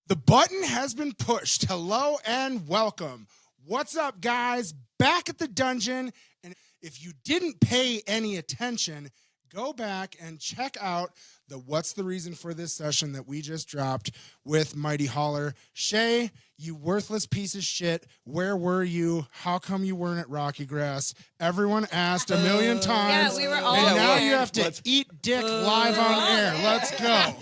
The button has been pushed. Hello and welcome. What's up, guys? Back at the dungeon. And if you didn't pay any attention, go back and check out the What's the Reason for This session that we just dropped with Mighty Holler. Shay, you worthless piece of shit. Where were you? How come you weren't at RockyGrass? Everyone asked a million times. Yeah, we were all and now there. you have to eat dick live on air. Let's go.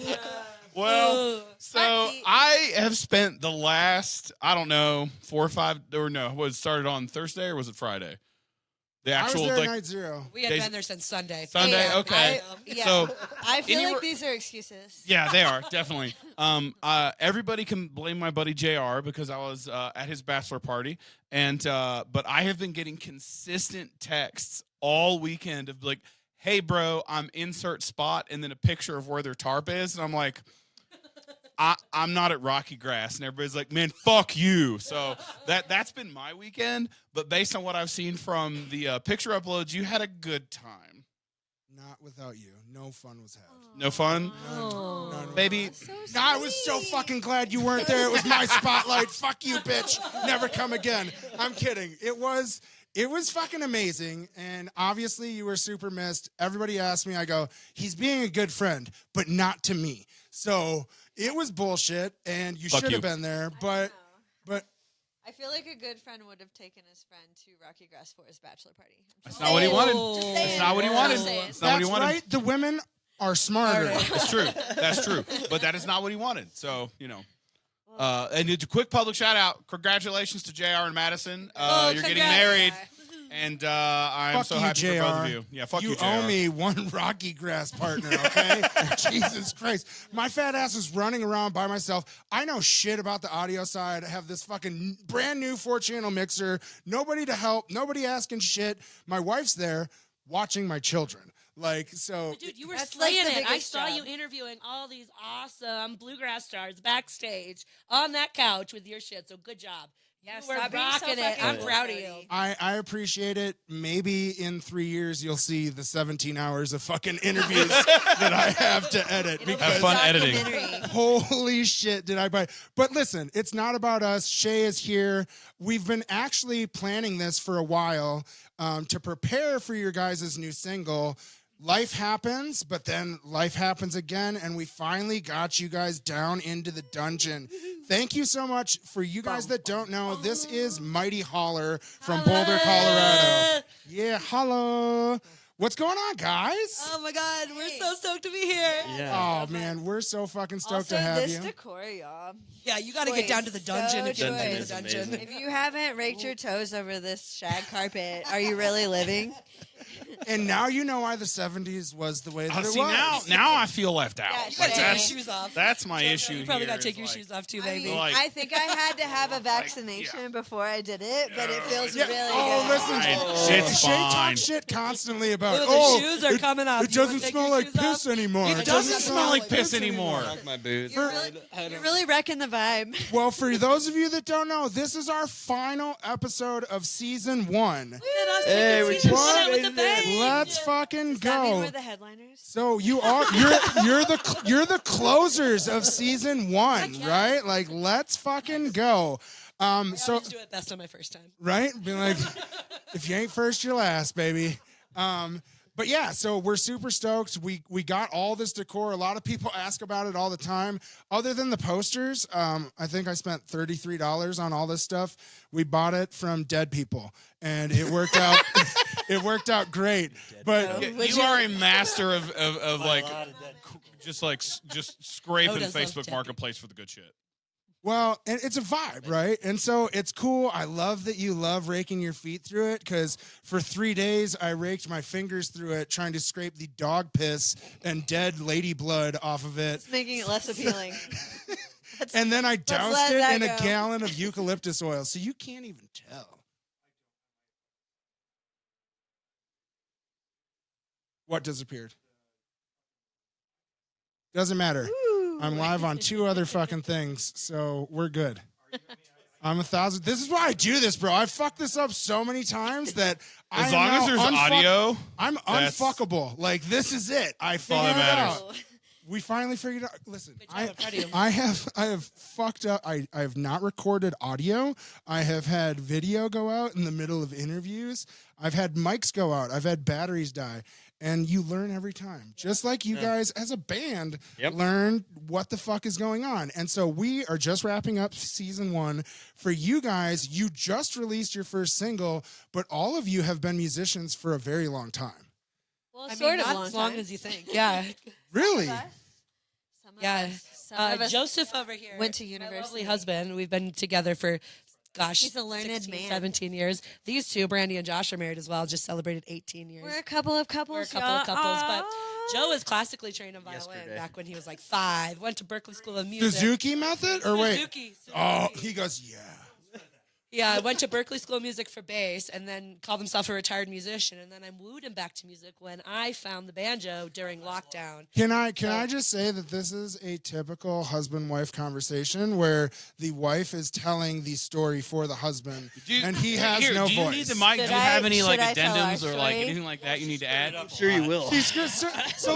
Well, so I have spent the last, I don't know, 4 or 5, or no, was it started on Thursday or was it Friday? The actual, I was there night zero. We had been there since Sunday. Sunday, okay. So I feel like these are excuses. yeah, they are definitely. Everybody can blame my buddy JR because I was at his bachelor party, and but I have been getting consistent texts all weekend of like, "Hey, bro, I'm insert spot," and then a picture of where their tarp is, and I'm like, I'm not at RockyGrass, and everybody's like, man, fuck you. So that's been my weekend, but based on what I've seen from the picture uploads, you had a good time. Not without you. No fun was had. No fun? None. Baby. So I was so fucking glad you weren't there. It was my spotlight. Fuck you, bitch. Never come again. I'm kidding. It was fucking amazing, and obviously you were super missed. Everybody asked me, I go, he's being a good friend, but not to me. So it was bullshit, and you should have been there, but I feel like a good friend would have taken his friend to RockyGrass for his bachelor party. That's not what he wanted. Just That's not what he wanted. That's not what he wanted. right. The women are smarter. That's true. That's true. But that is not what he wanted. So, you know. And a quick public shout out. Congratulations to JR and Madison. You're getting married. And I'm Fuck so you, happy JR. for both of you. Yeah, fuck you, JR. You owe me one RockyGrass partner, okay? Jesus Christ. My fat ass is running around by myself. I know shit about the audio side. I have this fucking brand new 4-channel mixer. Nobody to help. Nobody asking shit. My wife's there watching my children. Like, so. Dude, you were That's like slaying the it. I biggest saw job. you interviewing all these awesome bluegrass stars backstage on that couch with your shit. So good job. Yeah, You were stop being so rocking it. fucking I'm cool, proud of Cody. you. I appreciate it. Maybe in 3 years you'll see the 17 hours of fucking interviews that I have to edit. It'll be Have a fun editing. documentary. Holy shit, did I buy? But listen, it's not about us. Shay is here. We've been actually planning this for a while to prepare for your guys' new single. Life happens, but then life happens again, and we finally got you guys down into the dungeon. Thank you so much. For you guys that don't know, this is Mighty Holler from Boulder, Colorado. Yeah, holla. What's going on, guys? Oh my God, we're so stoked to be here. Oh, man, we're so fucking stoked to have this you. decor, y'all. Yeah, you got to get down to the dungeon if you're choice. in the dungeon. If you haven't raked your toes over this shag carpet, are you really living? And now you know why the 70s was the way that it See, was. now I feel left out. Yeah, You got to take your That's, shoes off. that's my issue You probably here. got to take is your like- shoes off too, I baby. mean, Like- I think I had to have a vaccination before I did it, but it feels Yeah. really Oh, good. listen. Shit's Shay fine. talks shit constantly about, Oh, the shoes are coming off. It You wanna doesn't take smell your like shoes piss off? anymore. It doesn't smell like piss anymore. Rock my boots. You're really wrecking the vibe. Well, for those of you that don't know, this is our final episode of season 1. Look at us Hey, taking we season just one with made the it. bang. Let's fucking Does that mean go. we're the headliners? So you're the closers of season 1, right? Like, let's fucking go. I So always do it best on my first time. right? Be like, if you ain't first, you're last, baby. But yeah, so we're super stoked. We got all this decor. A lot of people ask about it all the time. Other than the posters, I think I spent $33 on all this stuff. We bought it from dead people, and it worked out. It worked out great. But Yeah, you are a master of like, just scraping Oda's loves Facebook dead Marketplace for the good shit. well, and it's a vibe, right? And so it's cool. I love that you love raking your feet through it, because for 3 days I raked my fingers through it trying to scrape the dog piss and dead lady blood off of it. It's making it less appealing. And then I doused let it that in a go. gallon of eucalyptus oil. So you can't even tell. What disappeared? Doesn't matter. I'm live on 2 other fucking things, so we're good. I'm 1,000. This is why I do this, bro. I fucked this up so many times that As long as there's audio, I'm that's- unfuckable. Like, this is it. I all figured that it matters. out. We finally figured out. Listen, Good job, I'm proud of you. I have fucked up. I have not recorded audio. I have had video go out in the middle of interviews. I've had mics go out. I've had batteries die. And you learn every time. Just like you guys as a band learn what the fuck is going on. And so we are just wrapping up season 1. For you guys, you just released your first single, but all of you have been musicians for a very long time. Well, I mean, sort of not long as long time. as you think. Yeah. Really? Some of Yeah. us. Some of us Joseph over here went to my university. lovely husband. We've been together for, gosh, He's a learned 16, man. 17 years. These two, Brandy and Josh, are married as well. Just celebrated 18 years. We're a couple of couples. We're a couple of couples, but Aw. Joe was classically trained on violin Yesterday. back when he was like 5. Went to Berklee School of Music. Suzuki method? Or wait. Suzuki. Oh, he goes, yeah. Yeah, went to Berklee School of Music for bass, and then called himself a retired musician. And then I wooed him back to music when I found the banjo during lockdown. Can I just say that this is a typical husband-wife conversation where the wife is telling the story for the husband, and he has no do you voice. need the mic? Should do you have I- any like should I tell our addendums or like story? anything like that you need to add? I'm sure you will. He's good. So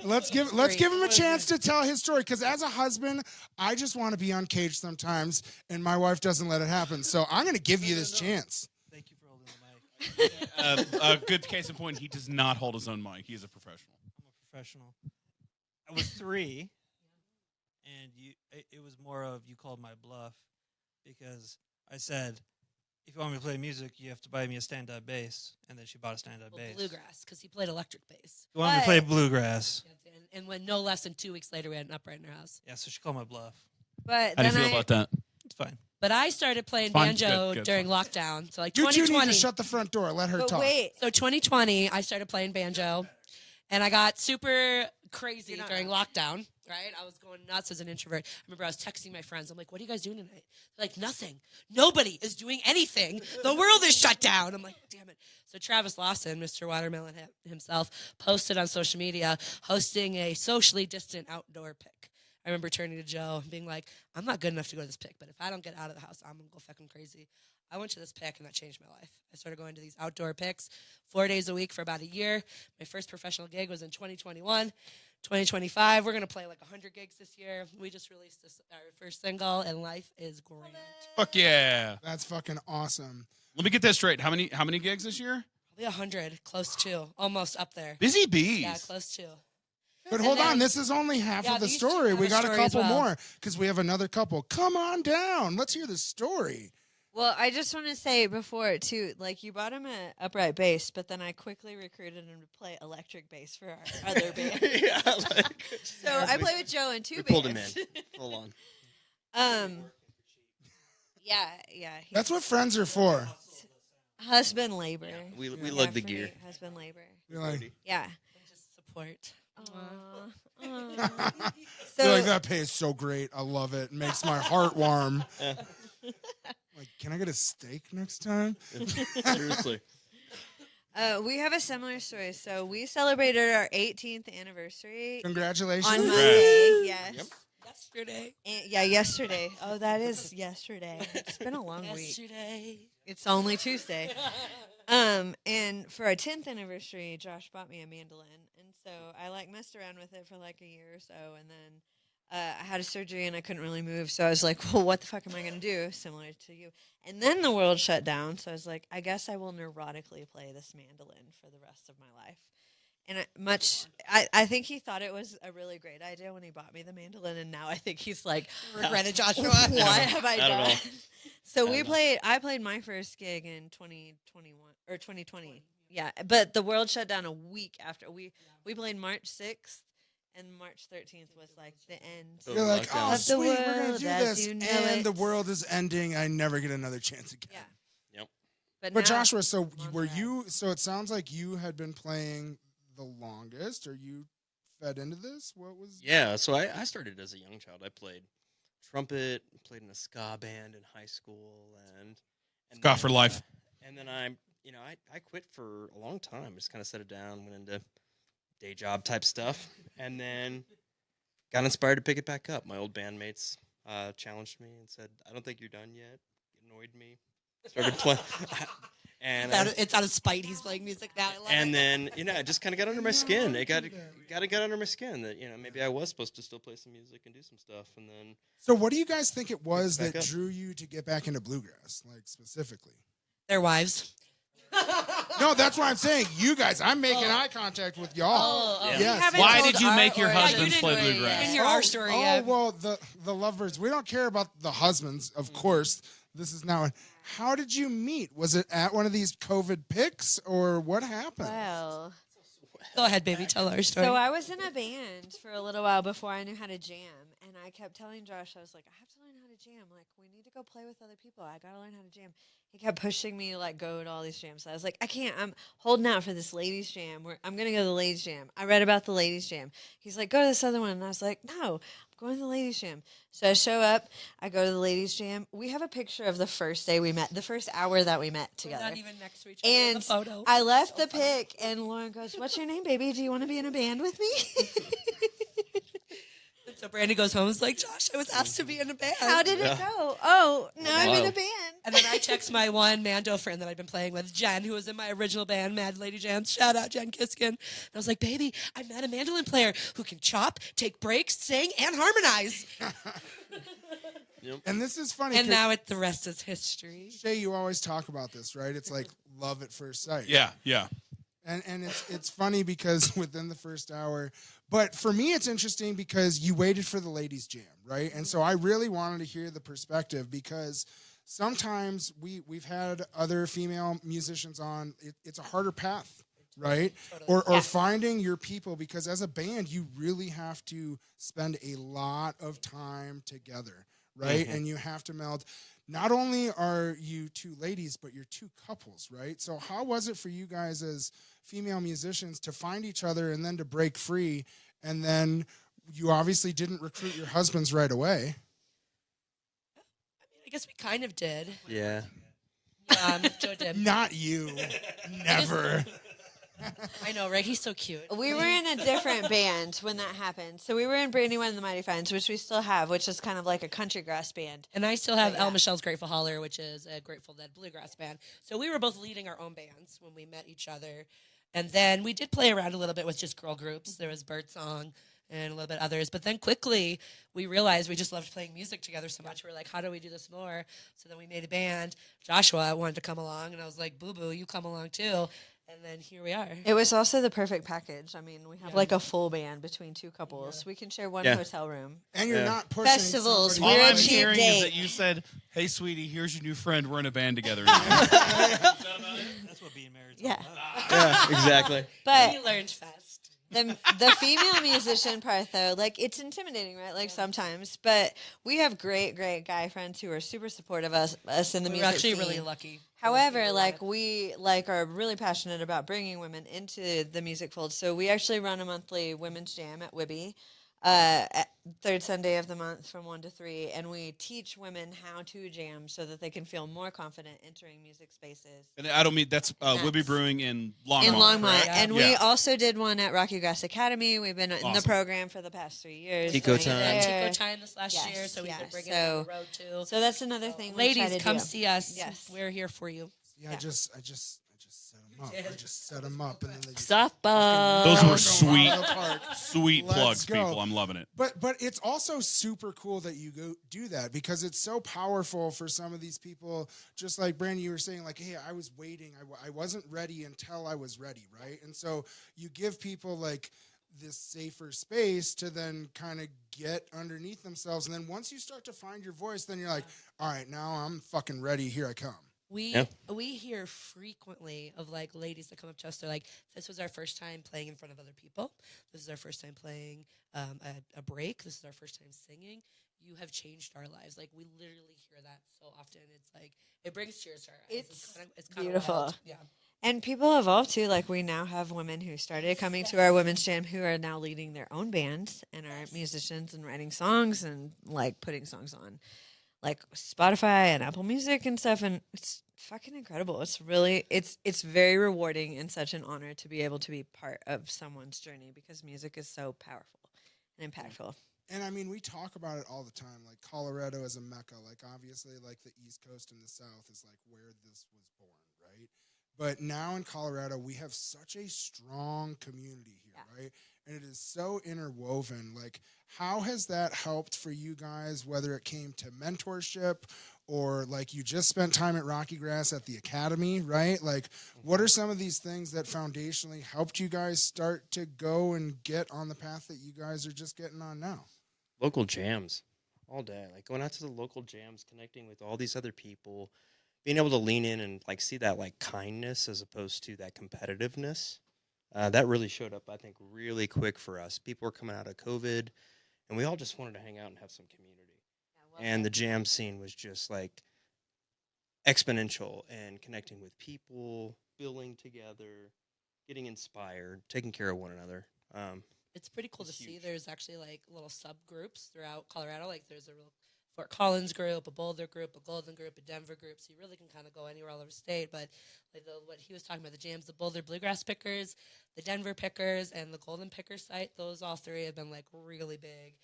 let's give him a chance to tell his story, because as a husband, I just want to be on cage sometimes, and my wife doesn't let it happen. So I'm going to give you this chance. Thank you for holding the mic. A good case in point, he does not hold his own mic. He is a professional. I'm a professional. I was 3, and it was more of you called my bluff because I said, if you want me to play music, you have to buy me a stand-up bass, and then she bought a stand-up bass. Bluegrass, because he played electric bass. You want me to play bluegrass? And when no less than 2 weeks later, we had an upright in our house. Yeah, so she called my bluff. But How do you then feel about that? It's fine. But I started playing Fine. banjo Good, during lockdown. So like You two need 2020. to shut the front door. Let her But talk. wait. So 2020, I started playing banjo, and I got super crazy You're not during lockdown. Right, I was going nuts as an introvert. I remember I was texting my friends. I'm like, "What are you guys doing tonight?" They're like, "Nothing. Nobody is doing anything. The world is shut down." I'm like, "Damn it!" So Travis Lawson, Mr. Watermelon himself, posted on social media hosting a socially distant outdoor pick. I remember turning to Joe and being like, "I'm not good enough to go to this pick, but if I don't get out of the house, I'm gonna go fucking crazy." I went to this pick, and that changed my life. I started going to these outdoor picks 4 days a week for about a year. My first professional gig was in 2021. 2025, we're going to play like 100 gigs this year. We just released our first single, and life is grand. Fuck yeah! That's fucking awesome. Let me get that straight. How many gigs this year? Probably 100, close to, almost up there. Busy bees. Yeah, close to. But And hold then- on, this is only half Yeah, of the these two story. have We a got a story as couple well. more because we have another couple. Come on down. Let's hear the story. Well, I just want to say before too, like you bought him an upright bass, but then I quickly recruited him to play electric bass for our other band. Yeah, like, So I play with Joe in 2 we bands. pulled him in. Full on. Yeah. That's what friends are for. Husband labor. We lug the for gear. me, husband labor. You're like, Yeah. Just support. Aw. you're like, that pay is so great. I love it. It makes my heart warm. Like, can I get a steak next time? Seriously. We have a similar story. So we celebrated our 18th anniversary Congratulations. on Monday. Yes. Yep. Yesterday. And, yeah, yesterday. Oh, that is yesterday. It's been a long week. Yesterday. It's only Tuesday. And for our 10th anniversary, Josh bought me a mandolin, and so I like messed around with it for like a year or so, and then I had a surgery and I couldn't really move, so I was like, well, what the fuck am I gonna do? Similar to you. And then the world shut down, so I was like, I guess I will neurotically play this mandolin for the rest of my life. And I think he thought it was a really great idea when he bought me the mandolin, and now I think he's like, Regretted Joshua. what have I I don't done? know. So I we don't know. played. I played my first gig in 2021 or 2020. Yeah, but the world shut down a week after. We played March 6th, and March 13th was like the end. So You're like, lockdown. oh, Of the sweet, we're going world to do as this. you know And the it. world is ending. I never get another chance again. Yeah. Yep. But But now, Joshua, so Mom's were back. you, so it sounds like you had been playing the longest, or you fed into this? What was? Yeah, so I started as a young child. I played trumpet, played in a ska band in high school, and Ska then, for life. And then I quit for a long time. Just kind of set it down, went into day job type stuff, and then got inspired to pick it back up. My old bandmates challenged me and said, "I don't think you're done yet." It annoyed me. Started playing. And It's out of spite. He's playing music now. I love and it. then it just kind of got under my skin. It got under my skin that maybe I was supposed to still play some music and do some stuff. And then So what do you guys think it was back that up. drew you to get back into bluegrass, like specifically? Their wives. No, that's what I'm saying. You guys, I'm making eye contact with y'all. Yeah. Yes. Why did you make your origin husbands play story bluegrass? You didn't yet. hear our story yet. Well, the lovebirds. We don't care about the husbands, of course. This is now. How did you meet? Was it at one of these COVID pics, or what happened? Well, Go ahead, baby. Tell our story. so I was in a band for a little while before I knew how to jam, and I kept telling Josh, I was like, I have to learn how to jam. Like, we need to go play with other people. I gotta learn how to jam. He kept pushing me to like go to all these jams. So I was like, I can't. I'm holding out for this ladies jam. I'm gonna go to the ladies jam. I read about the ladies jam. He's like, go to this other one, and I was like, no, I'm going to the ladies jam. So I show up. I go to the ladies jam. We have a picture of the first day we met, the first hour that we met We're together. not even next to each other in the And photo. I left So the funny. pic, and Lauren goes, "What's your name, baby? Do you want to be in a band with me?" So Brandy goes home and is like, Josh, I was asked to be in a band. How did it go? Oh, now I'm in a Wow. band. And then I text my one Mando friend that I've been playing with, Jen, who was in my original band, Mad Lady Jams. Shout out, Jen Kiskin. And I was like, baby, I met a mandolin player who can chop, take breaks, sing, and harmonize. And this is funny. And 'cause now the rest is history. Shay, you always talk about this, right? It's like love at first sight. Yeah, yeah. And it's funny because within the first hour, but for me it's interesting because you waited for the ladies jam, right? And so I really wanted to hear the perspective because sometimes we've had other female musicians on. It's a harder path, right? Or finding your people, because as a band you really have to spend a lot of time together, right? And you have to meld. Not only are you two ladies, but you're two couples, right? So how was it for you guys as female musicians to find each other and then to break free? And then you obviously didn't recruit your husbands right away. I guess we kind of did. yeah. Joe did. Not you. Never. I know, right? He's so cute. We were in a different band when that happened. So we were in Brandy One and the Mighty Finds, which we still have, which is kind of like a country grass band. And I still have But yeah. El Michelle's Grateful Holler, which is a Grateful Dead bluegrass band. So we were both leading our own bands when we met each other. And then we did play around a little bit with just girl groups. There was Birdsong and a little bit others. But then quickly we realized we just loved playing music together so much. We were like, how do we do this more? So then we made a band. Joshua wanted to come along, and I was like, boo-boo, you come along too. And then here we are. It was also the perfect package. I mean, we have like a full band between two couples. We can share one Yeah. hotel room. And you're Yeah. not pushing Festivals, somebody- we're All a I'm cheap hearing date. is that you said, "Hey, sweetie, here's your new friend. We're in a band together." now." That's what being married is Yeah. all about. Yeah, exactly. But We learned fast. the female musician part, though, like, it's intimidating, right? Like, sometimes. But we have great guy friends who are super supportive of us in the We were music actually scene. really lucky. However, like, we are really passionate about bringing women into the music fold. So we actually run a monthly women's jam at Wibby, at third Sunday of the month from 1 to 3, and we teach women how to jam so that they can feel more confident entering music spaces. And I don't mean that's Wibby Brewing in Longmont. In Longmont, correct? and Yeah. we also did one at RockyGrass Academy. We've been in the Awesome. program for the past 3 years. Tico doing it time. there. Chico Time this last Yes, year, so we've yeah. been bringing So- it on the road too. So that's another thing. we try Ladies, to come do. see us. Yes. We're here for you. Yeah, I just set them up. I just set them up, and then they just Softball. Those knock were 'em sweet. out of the park. Sweet Let's plugs, go. people. I'm loving it. But it's also super cool that you go do that, because it's so powerful for some of these people. Just like Brandon, you were saying, like, hey, I was waiting. I wasn't ready until I was ready, right? And so you give people like this safer space to then kind of get underneath themselves. And then once you start to find your voice, then you're like, all right, now I'm fucking ready. Here I come. We hear frequently of like ladies that come up to us. They're like, "This was our first time playing in front of other people. This is our first time playing a break. This is our first time singing. You have changed our lives." Like, we literally hear that so often. It's like it brings tears to our eyes. It's kinda beautiful. wild. Yeah. And people evolve too. Like, we now have women who started coming to our women's jam who are now leading their own bands and are musicians and writing songs and like putting songs on like Spotify and Apple Music and stuff. And it's fucking incredible. It's really, it's very rewarding and such an honor to be able to be part of someone's journey, because music is so powerful and impactful. And I mean, we talk about it all the time. Like, Colorado is a mecca. Like, obviously, like the East Coast and the South is like where this was born, right? But now in Colorado, we have such a strong community here, right? And it is so interwoven. Like, how has that helped for you guys, whether it came to mentorship or like you just spent time at RockyGrass at the academy, right? Like, what are some of these things that foundationally helped you guys start to go and get on the path that you guys are just getting on now? Local jams all day. Like going out to the local jams, connecting with all these other people, being able to lean in and like see that like kindness as opposed to that competitiveness. That really showed up, I think, really quick for us. People were coming out of COVID, and we all just wanted to hang out and have some community. And the jam scene was just like exponential and connecting with people, building together, getting inspired, taking care of one another. It's pretty cool to It's see. huge. There's actually like little subgroups throughout Colorado. Like there's a real Fort Collins group, a Boulder group, a Golden group, a Denver group. So you really can kind of go anywhere all over the state. But like what he was talking about, the jams, the Boulder bluegrass pickers, the Denver pickers, and the Golden pickers site. Those all three have been like really big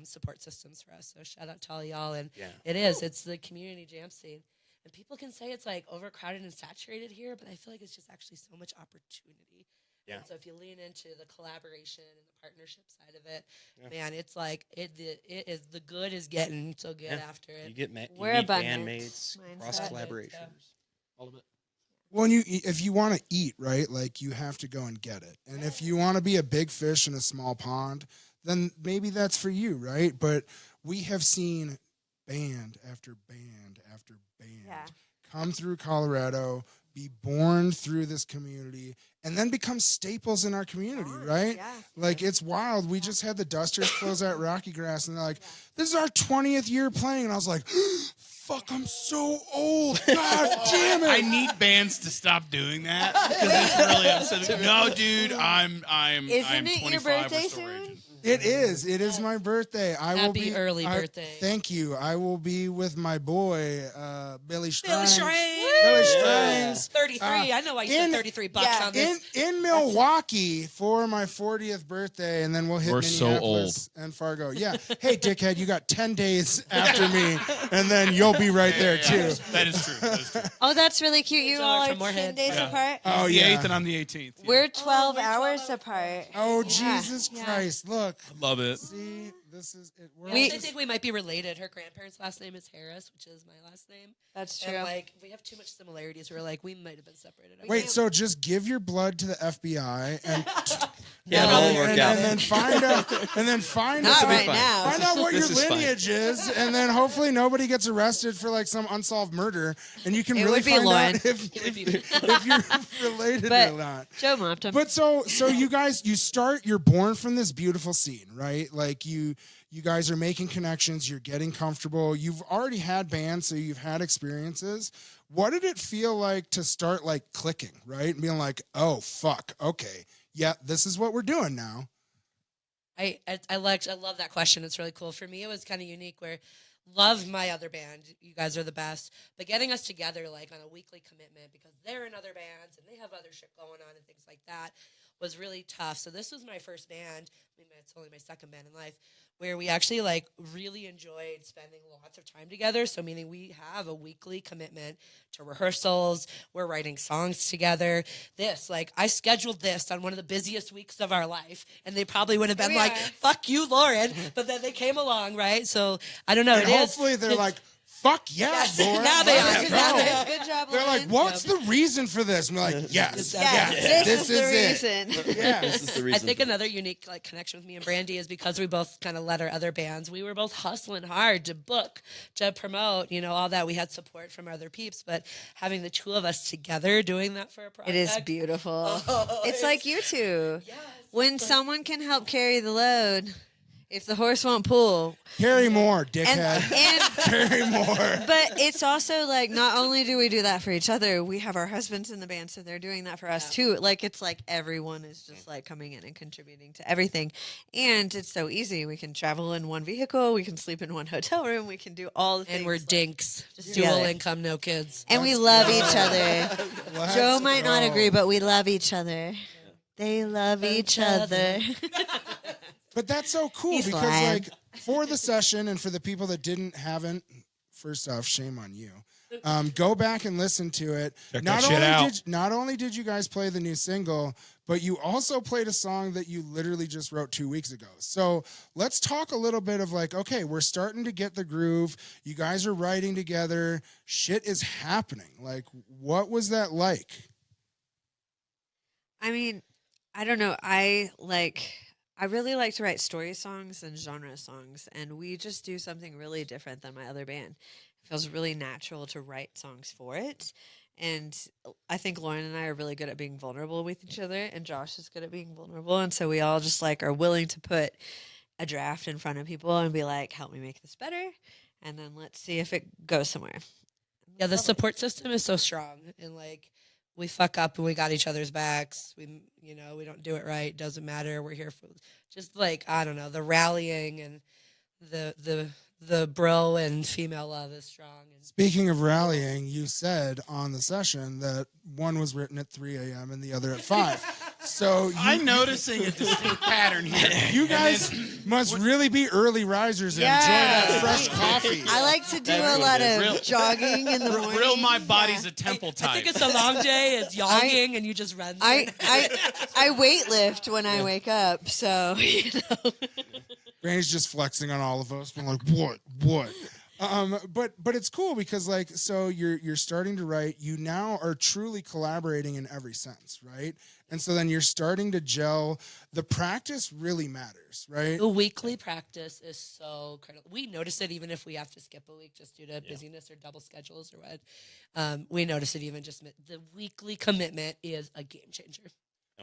support systems for us. So shout out to all y'all. And Yeah. it's the community jam scene. And people can say it's like overcrowded and saturated here, but I feel like it's just actually so much opportunity. Yeah. And so if you lean into the collaboration and the partnership side of it, Yeah. man, it's like it is the good is getting so good Yeah. after it. You get We're you meet abundant bandmates, mindset. cross Yeah. collaborations, all of it. Well, if you want to eat, right, like you have to go and get it. And if you want to be a big fish in a small pond, then maybe that's for you, right? But we have seen band after band after band come through Colorado, be born through this community, and then become staples in our community, right? Yeah. Like, it's wild. We just had the Dusters close out RockyGrass, and they're like, this is our 20th year playing. And I was like, fuck, I'm so old. God damn it. I need bands to stop doing that because it's really upsetting. No, dude, I'm Isn't it 25. your We're birthday still soon? raging. It is. It is my birthday. I will Happy be early birthday. Thank you. I will be with my boy, Billy Strang. Shrine. Billy Yeah. Strang's 33. I know why you in- spent $33 yeah, on this. in Milwaukee for my 40th birthday, and then we'll hit We're so Minneapolis and Fargo. Yeah. Hey, dickhead, you got 10 days after me, and then you'll be right there too. That is true. That is true. Oh, that's really cute. You Good all job are from Moorhead. 10 days Yeah. apart. Oh The yeah. 8th and I'm the 18th. Yeah. We're 12 we're 12 hours hours apart. Oh Yeah, Jesus yeah. Christ! Look. Love it. See, this is it. We're I just- think we might be related. Her grandparents' last name is Harris, which is my last name. That's true. And like we have too much similarities. We're like we might have been separated. I Wait, guess. so just give your blood to the FBI and Yeah, it'll all work and, out. and then find out and then find Not out right fine. now. find out what your This is fine. lineage is, and then hopefully nobody gets arrested for like some unsolved murder, and you can It really would be find Lauren. out if you're related But- or not. Joe mopped him. But so you're born from this beautiful scene, right? Like you guys are making connections, you're getting comfortable, you've already had bands, so you've had experiences. What did it feel like to start like clicking, right? And being like, oh fuck, okay, yeah, this is what we're doing now. I love that question. It's really cool. For me, it was kind of unique where love my other band. You guys are the best. But getting us together like on a weekly commitment because they're in other bands and they have other shit going on and things like that was really tough. So this was my first band. I mean, it's only my second band in life where we actually like really enjoyed spending lots of time together. So meaning we have a weekly commitment to rehearsals. We're writing songs together. This, like I scheduled this on one of the busiest weeks of our life and they probably would have been We like, are. fuck you, Lauren. But then they came along, right? So I don't know. And it is. hopefully they're It's- like, fuck yeah, Yes, Lauren. now they let's are. go. Now they are. Good job, They're like, Lauren. what's the reason for this? And we're like, yes, Yes, this is the it. reason. Yes. This is the I reason. think another unique like connection with me and Brandy is because we both kind of led our other bands. We were both hustling hard to book, to promote, all that. We had support from other peeps, but having the two of us together doing that for a project, It is beautiful. Oh, it's like you two. Yes, When someone can help carry the load, if the horse won't pull. Carry more, And, dickhead. and Carry more. but it's also like not only do we do that for each other, we have our husbands in the band, so they're doing that for us too. Like it's like everyone is just like coming in and contributing to everything, and it's so easy. We can travel in one vehicle, we can sleep in one hotel room, we can do all the things. and we're like- dinks, Just dual together. income, no kids. and we love each other. Let's Joe might not go. agree, but we love each other. They love each other. But that's so cool He's because, lying. like, for the session and for the people that haven't first off, shame on you. Go back and listen to it. Check that shit out. Not only did you guys play the new single, but you also played a song that you literally just wrote 2 weeks ago. So let's talk a little bit of like, okay, we're starting to get the groove. You guys are writing together. Shit is happening. Like, what was that like? I mean, I don't know. I really like to write story songs and genre songs, and we just do something really different than my other band. It feels really natural to write songs for it. And I think Lauren and I are really good at being vulnerable with each other, and Josh is good at being vulnerable. And so we all just like are willing to put a draft in front of people and be like, help me make this better. And then let's see if it goes somewhere. Yeah, the support system is so strong, and like we fuck up and we got each other's backs. We don't do it right. Doesn't matter. We're here for just like, I don't know, the rallying and the bro and female love is strong. And Speaking of rallying, you said on the session that one was written at 3 a.m. and the other at 5. So I'm noticing a distinct pattern here. you guys must really be early risers and enjoy that fresh coffee. I like to do a lot of jogging in the morning. Real my body's a temple I type. think it's a long day. It's jogging, and you just run. I weightlift when I wake up, so you know. Granny's just flexing on all of us. We're like, what? But it's cool because like, so you're starting to write. You now are truly collaborating in every sense, right? And so then you're starting to gel. The practice really matters, right? The weekly practice is so critical. We notice it even if we have to skip a week just due to busyness or double schedules or what. We notice it even just the weekly commitment is a game changer.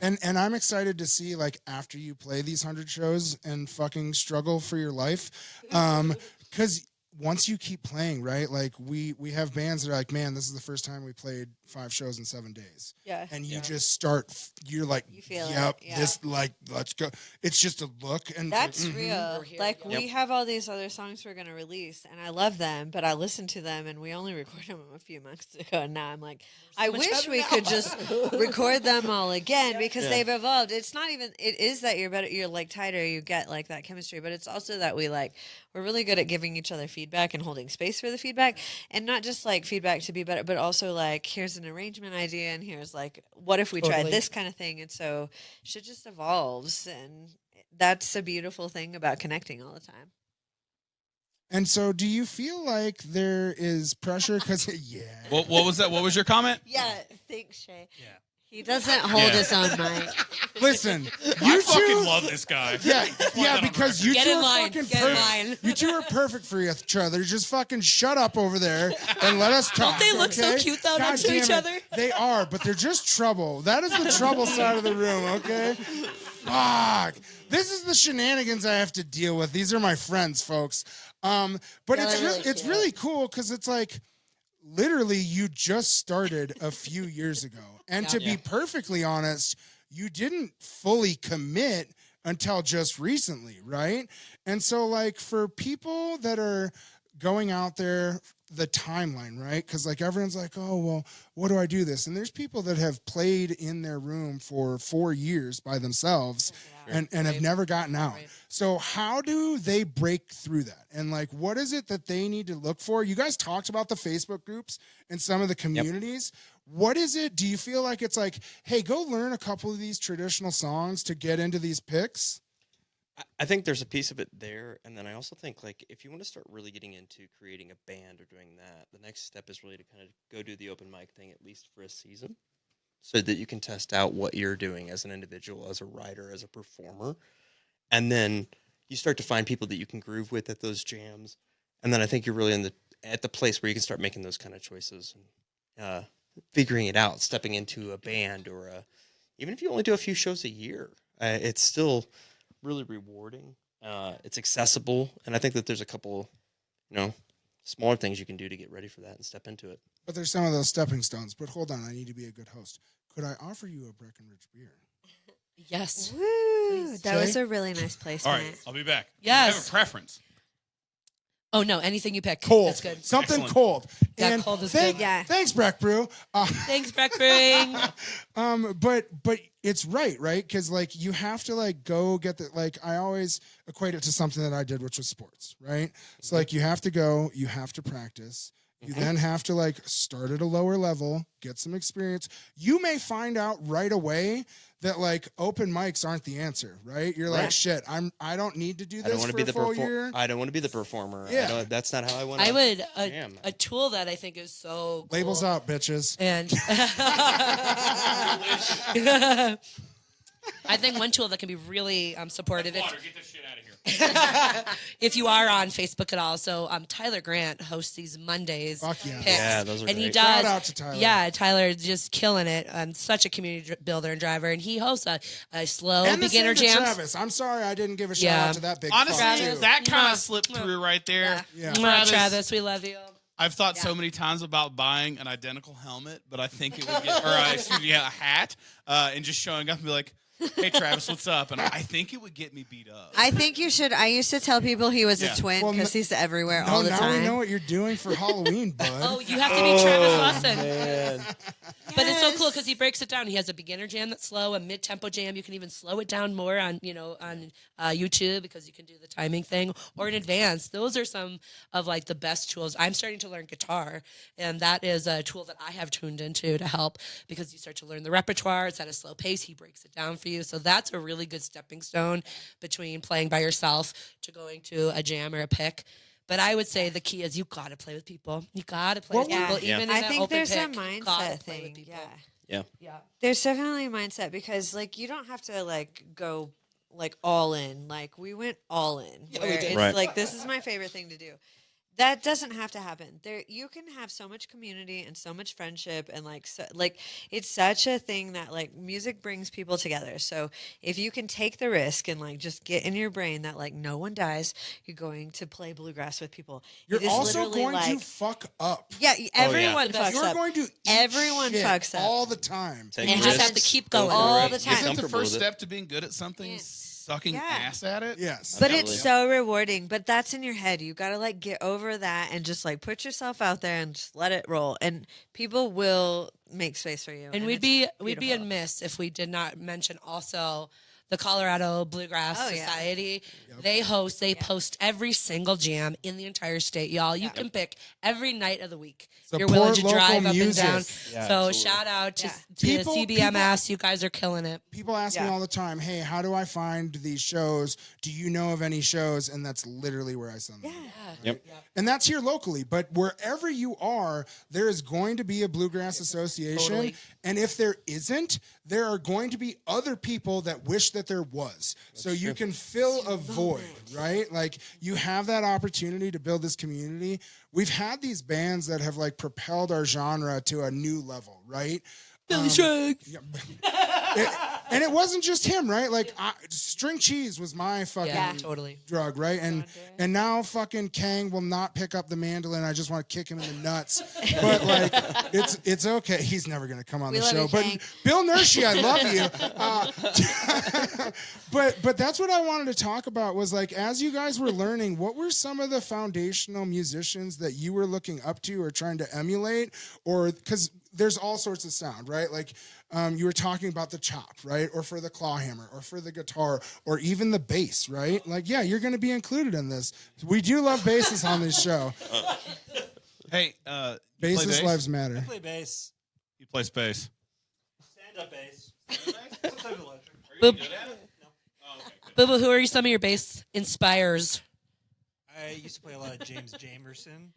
And I'm excited to see like after you play these 100 shows and fucking struggle for your life, because once you keep playing, right? Like we have bands that are like, man, this is the first time we played 5 shows in 7 days. Yeah. And you just start, you're like, You feel yep, it, yeah. this like, let's go. It's just a look. And That's like, real. We're here, Like yeah. we have all these other songs we're gonna release, and I love them, but I listened to them, and we only recorded them a few months ago, and now I'm like, I much wish better we now. could just record them all again because they've evolved. It's not even. It is that you're better. You're like tighter. You get like that chemistry, but it's also that we're really good at giving each other feedback and holding space for the feedback, and not just like feedback to be better, but also like here's an arrangement idea, and here's like what if we tried Totally. this kind of thing, and so shit just evolves, and that's a beautiful thing about connecting all the time. And so do you feel like there is pressure? Because, yeah. What was that? What was your comment? Yeah, thanks, Shay. Yeah. He doesn't hold Yeah. his own mic. Listen, I you fucking two, love this guy. yeah, that yeah, on because record. you Get two in are line. fucking Get in perfect. line. You two are perfect for each other. Just fucking shut up over there and let us talk. Don't they look so okay? cute though God next to damn each it. other? They are, but they're just trouble. That is the trouble side of the room, okay? Fuck. This is the shenanigans I have to deal with. These are my friends, folks. But Yeah, it's they're really, really it's cute. really cool because it's like literally you just started a few years ago. And to be perfectly honest, you didn't fully commit until just recently, right? And so like for people that are going out there, the timeline, right? Because like everyone's like, oh, well, what do I do this? And there's people that have played in their room for 4 years by themselves and have never gotten out. Right. So how do they break through that? And like, what is it that they need to look for? You guys talked about the Facebook groups and some of the communities. What is it? Do you feel like it's like, hey, go learn a couple of these traditional songs to get into these picks? I think there's a piece of it there, and then I also think like if you want to start really getting into creating a band or doing that, the next step is really to kind of go do the open mic thing at least for a season, so that you can test out what you're doing as an individual, as a writer, as a performer, and then you start to find people that you can groove with at those jams, and then I think you're really at the place where you can start making those kind of choices and figuring it out, stepping into a band or even if you only do a few shows a year, it's still really rewarding. It's accessible, and I think that there's a couple, smaller things you can do to get ready for that and step into it. But there's some of those stepping stones. But hold on, I need to be a good host. Could I offer you a Breckenridge beer? Yes. Woo! That Shay? was a really nice placement. All right, I'll be back. Yes. I have a preference. Oh no, anything you pick. Cold. That's good. Something Excellent. cold. Yeah, And cold is thank- good. Yeah. Thanks, Breck Brew. Thanks, Breck Brewing. But it's right? Because like you have to like go get the like I always equate it to something that I did, which was sports, right? So like you have to go, you have to practice. You then have to like start at a lower level, get some experience. You may find out right away that like open mics aren't the answer, right? You're like, shit, I don't need to do I this don't want for to be a the full year. I don't want to be the performer. Yeah. That's not how I want to. I would Damn. a tool that I think is so cool. Labels up, bitches. And I think one tool that can be really supportive Water, get this shit out of here. if you are on Facebook at all. So Tyler Grant hosts these Mondays Fuck yeah. picks, Yeah, those are and he great. does. Shout out to Tyler. Yeah, Tyler just killing it. Such a community builder and driver, and he hosts a slow And the beginner same to jams. Travis. I'm sorry I didn't give a shout Yeah. out to that big Honestly, fuck, Travis, too. that kind Mwah. of slipped through right there. Yeah. Travis, we love you. I've thought so many times about buying an identical helmet, but I think it would get, or a hat, and just showing up and be like, "Hey, Travis, what's up?" And I think it would get me beat up. I think you should. I used to tell people he was Yeah. a twin Well, because he's everywhere No, all the now time. we know what you're doing for Halloween, bud. Oh, you have to be Travis Lawson. Man. But it's so cool Yes. because he breaks it down. He has a beginner jam that's slow, a mid-tempo jam. You can even slow it down more on YouTube because you can do the timing thing, or in advance. Those are some of like the best tools. I'm starting to learn guitar, and that is a tool that I have tuned into to help because you start to learn the repertoire. It's at a slow pace. He breaks it down for you. So that's a really good stepping stone between playing by yourself to going to a jam or a pick. But I would say the key is you got to play with people. You got to play with Yeah. people, Yeah. even in I an think open there's a pick. You gotta mindset play with thing. people. Yeah. Yeah. There's definitely a mindset because like you don't have to like go like all in. Like we went all in. Yeah, we where did. it's Right. like this is my favorite thing to do. That doesn't have to happen. There you can have so much community and so much friendship and like it's such a thing that like music brings people together. So if you can take the risk and like just get in your brain that like no one dies, you're going to play bluegrass with people. You're It is also literally, going to like, fuck up. yeah, everyone yeah. fucks You're up. going to eat Everyone shit fucks up. all the time. Take And you just have to risks, keep go going. for All it, the get time. Isn't the comfortable first with it. step to being good at something Yeah. sucking Yeah. ass at it? Yes. But Definitely. it's so rewarding. But that's in your head. You got to like get over that and just like put yourself out there and just let it roll. And people will make space for you. And we'd it's be beautiful. amiss if we did not mention also the Colorado Bluegrass Oh, yeah. Society. They post every single jam in the entire state, y'all. You can pick every night of the week. You're willing to Support drive local up music. and down. Yeah, So absolutely. shout out to, Yeah. to People- CBMS. You guys are killing it. People ask me Yeah. all the time, "Hey, how do I find these shows? Do you know of any shows?" And that's literally where I send them. Yeah. Yep. And that's here locally, but wherever you are, there is going to be a bluegrass association. Totally. And if there isn't, there are going to be other people that wish that there was. So you can fill a void, right? Like you have that opportunity to build this community. We've had these bands that have like propelled our genre to a new level, right? Billy Shrek. And it wasn't just him, right? Like string cheese was my fucking Yeah, totally. drug, right? And now fucking Kang will not pick up the mandolin. I just want to kick him in the nuts. But like, it's okay. He's never gonna come on We the love show. you, But Kang. Bill Nershi, I love you. But that's what I wanted to talk about was like, as you guys were learning, what were some of the foundational musicians that you were looking up to or trying to emulate, or because there's all sorts of sound, right? Like you were talking about the chop, right? Or for the clawhammer, or for the guitar, or even the bass, right? Like, yeah, you're going to be included in this. We do love basses on this show. Hey, you play Bassist bass? lives matter. Play bass, You play space. stand up bass, sometimes electric. Boop. Good at it? Oh, okay. Boo Boo, who are some of your bass inspires? I used to play a lot of James Jamerson,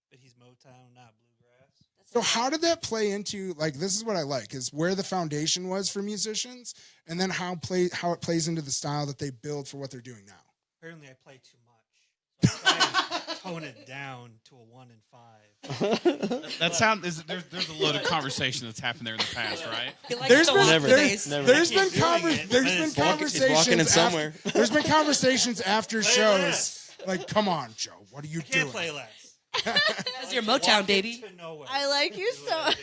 but he's Motown, not bluegrass. So how did that play into, like, this is what I like, is where the foundation was for musicians, and then how it plays into the style that they build for what they're doing now. Apparently, I play too much. So I try and tone it down to a 1 and 5. That sound is there's a load of conversation that's happened there in the past, right? He likes There's to been walk Never. the there's, bass. Never. there's I been keep doing it, there's but been it's walking- conversations he's walking it after, somewhere. there's been conversations after Play shows less. like, come on, Joe, what are you Can't doing? play less. That's your Motown, Walk baby. into nowhere. I like you is what I so.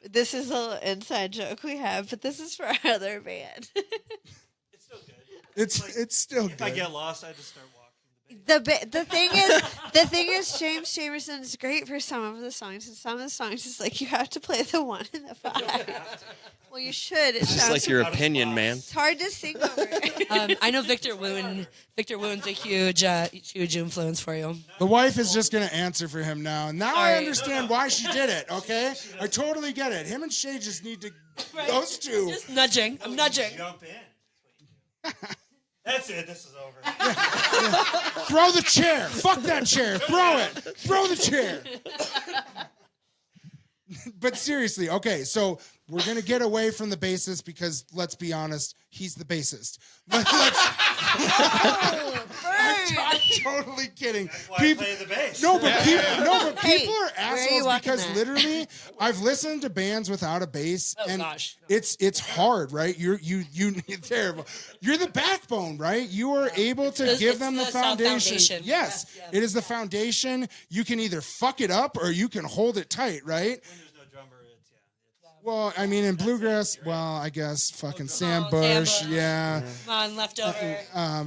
do. This is a little inside joke we have, but this is for our other band. It's still good. It's still If I good. get lost, I just start walking. The The thing is, James Jamerson is great for some of the songs, and some of the songs is like you have to play the 1 and the 5. Well, you should. It Just sounds like your opinion, man. It's hard to sing over. I know Victor Woon. Victor Woon's a huge influence for you. The wife is just going to answer for him now. And now I Sorry. understand why she did it, okay? I totally get it. Him and Shay just need to, those two. Just nudging. I'm nudging. Jump in. That's it. This is over. Throw the chair. Fuck that chair. Throw it. Throw the chair. But seriously, okay, so we're going to get away from the bassist because, let's be honest, he's the bassist. I'm totally kidding. Why I play the bass? No, but people Hey, are where are you assholes walking because that? literally, I've listened to bands without a bass, Oh, and gosh. it's hard, right? You're terrible. You're the backbone, right? You are able to It's give them the the sound foundation. foundation. Yes, Yes, it is the foundation. You can either fuck it up or you can hold it tight, right? When there's no drummer, it's Well, I mean, in bluegrass, well, I guess fucking Sam Sam Bush, Bush. yeah. Come on, leftover.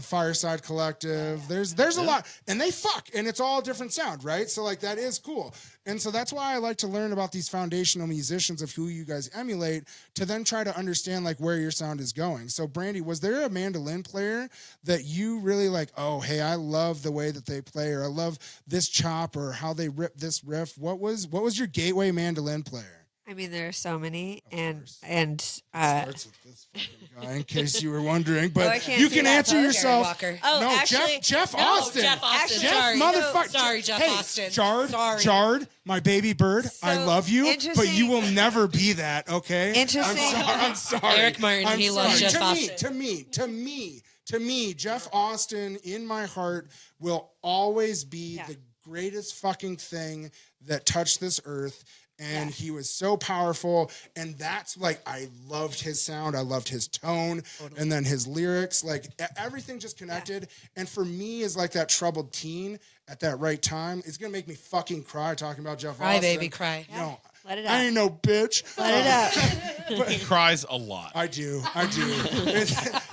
Fireside Collective. There's a lot, and they fuck, and it's all different sound, right? So like that is cool, and so that's why I like to learn about these foundational musicians of who you guys emulate to then try to understand like where your sound is going. So Brandy, was there a mandolin player that you really like? Oh, hey, I love the way that they play, or I love this chop, or how they rip this riff. What was your gateway mandolin player? I mean, there are so many, course. and Starts with this fucking guy, in case you were wondering, but I can't you see can that answer poster. yourself. Walker. oh, No, actually, Jeff No, Austin. Jeff Austin. Actually, Jeff sorry. motherfucker. Sorry, Jeff hey, Austin. Jard, Sorry. Jard, my baby bird. I So, love you, but interesting- you will never be that. Okay. Interesting- I'm sorry. Eric Martin, I'm he loves sorry. Jeff Austin. To me, Jeff Austin in my heart will always be Yeah. the greatest fucking thing that touched this earth. And he was so powerful, and that's like I loved his sound, I loved his tone, and then his lyrics, like everything just connected. And for me, as like that troubled teen at that right time, it's gonna make me fucking cry talking about Jeff Cry, Austin. baby, cry. No, let it I out. ain't no bitch. Let it out. He cries a lot. I do.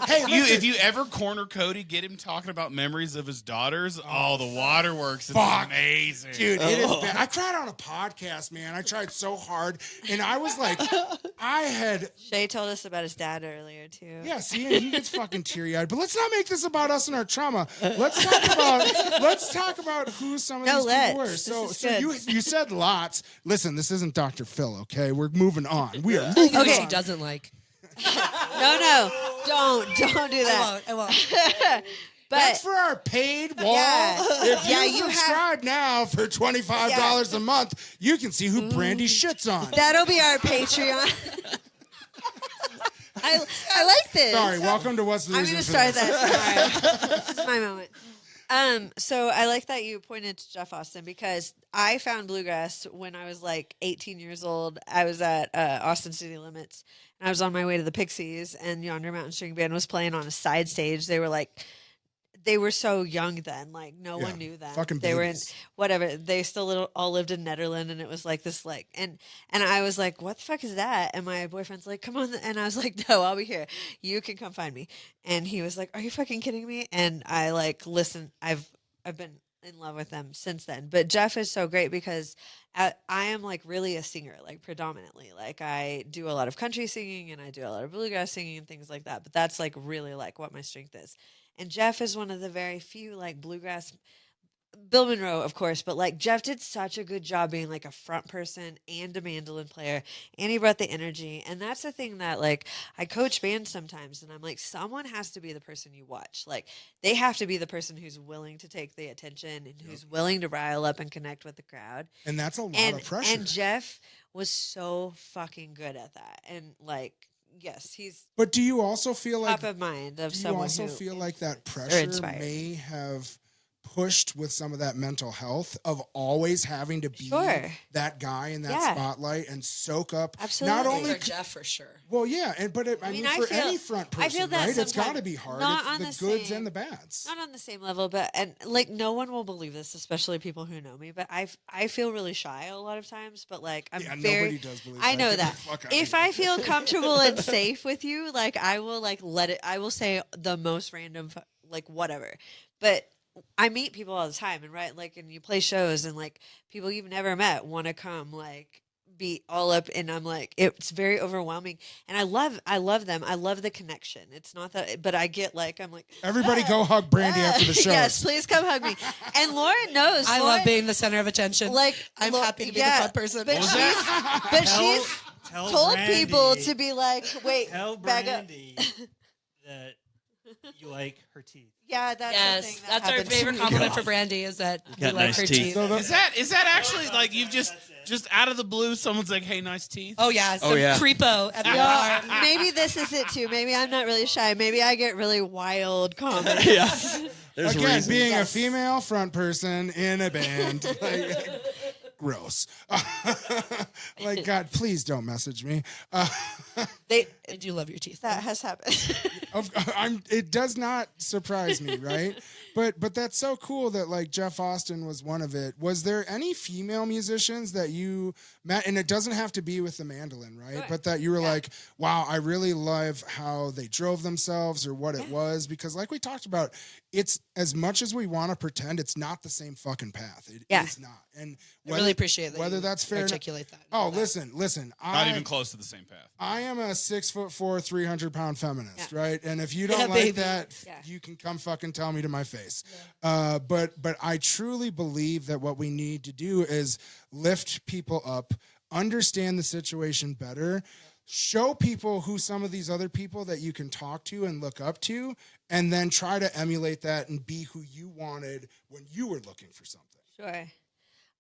Hey, You, listen, if you ever corner Cody, get him talking about memories of his daughters. Oh, the waterworks is Fuck. amazing. dude, it is bad. I cried on a podcast, man. I tried so hard, and I was like, I had. Shay told us about his dad earlier too. Yeah, see, and he gets fucking teary-eyed. But let's not make this about us and our trauma. Let's talk about who some of No, these people were. let's. So, This is good. you said lots. Listen, this isn't Dr. Phil, okay? We're moving on. We are moving Okay. She on. doesn't like. No, don't do that. I won't. But That's for our paid wall. Yeah. If Yeah, you you have- subscribe now for $25 a month, you can see who Brandy shits on. that'll be our Patreon. I like this. Sorry, welcome to What's the I'm Reason gonna for start This. that tomorrow. This is my moment. So I like that you pointed to Jeff Austin because I found bluegrass when I was like 18 years old. I was at Austin City Limits and I was on my way to the Pixies, and Yonder Mountain String Band was playing on a side stage. They were so young then, like no Yeah, one knew them. fucking they were in babies. whatever. They still all lived in Nederland, and it was like this, like and I was like, "What the fuck is that?" And my boyfriend's like, "Come on," and I was like, "No, I'll be here. You can come find me." And he was like, "Are you fucking kidding me?" And I like listen. I've been in love with them since then. But Jeff is so great because I am like really a singer, like predominantly. Like I do a lot of country singing and I do a lot of bluegrass singing and things like that. But that's like really like what my strength is. And Jeff is one of the very few like bluegrass. Bill Monroe, of course, but like Jeff did such a good job being like a front person and a mandolin player, and he brought the energy. And that's the thing that like I coach bands sometimes, and I'm like, someone has to be the person you watch. Like they have to be the person who's willing to take the attention and who's willing to rile up and connect with the crowd. And that's a lot And of pressure. and Jeff was so fucking good at that. And like, yes, he's But do you also feel like top of mind of do you someone also who feel like that or pressure inspired. may have pushed with some of that mental health of always having to be Sure. that guy in that Yeah. spotlight and soak up not Absolutely. only For Jeff, for sure. well yeah and but I mean I for feel- any front I person feel that right it's got to sometimes. be hard Not it's on the the goods same- and the bads not on the same level, but and like no one will believe this, especially people who know me. But I feel really shy a lot of times. But like I'm yeah very. nobody does believe I know Get the that. fuck out of If here. I feel comfortable and safe with you, like I will like let it. I will say the most random like whatever. But I meet people all the time, and and you play shows, and like people you've never met want to come like be all up, and I'm like, it's very overwhelming, and I love them. I love the connection. It's not that, but I get like, I'm like, Everybody go hug Brandy after the show. Yes, please come hug me. And Lauren knows. I Lauren, love being the center of attention. like I'm happy to be the yeah, fun person. But she's Tell told Brandy- people to be like, wait, Tell back up. Brandy that you like her teeth. Yeah, that's the Yes, thing. that's our happened to favorite me. compliment for Brandy is that we got like nice her teeth. teeth. So the- Is that actually like you've just out of the blue? Someone's like, "Hey, nice teeth." Oh yeah, some yeah. creepo at the No, bar. maybe this is it too. Maybe I'm not really shy. Maybe I get really wild comments. Yeah. There's Again, reasons. being a Yes. female front person in a band, like, gross. Like, God, please don't message me. They I do love your teeth. that has happened. It does not surprise me, right? But that's so cool that like Jeff Austin was one of it. Was there any female musicians that you met, and it doesn't have to be with the mandolin, right? Right. But that you were like, wow, I really love how they drove themselves or what it was, because like we talked about, it's as much as we want to pretend, it's not the same fucking path. It is not. And I really appreciate that. whether you that's fair. Articulate that. Oh, listen. Not even close to the same path. I am a 6'4", 300-pound feminist, right? And if you don't Yeah, like baby. that, Yeah. you can come fucking tell me to my face. But I truly believe that what we need to do is lift people up, understand the situation better, show people who some of these other people that you can talk to and look up to, and then try to emulate that and be who you wanted when you were looking for something. Sure.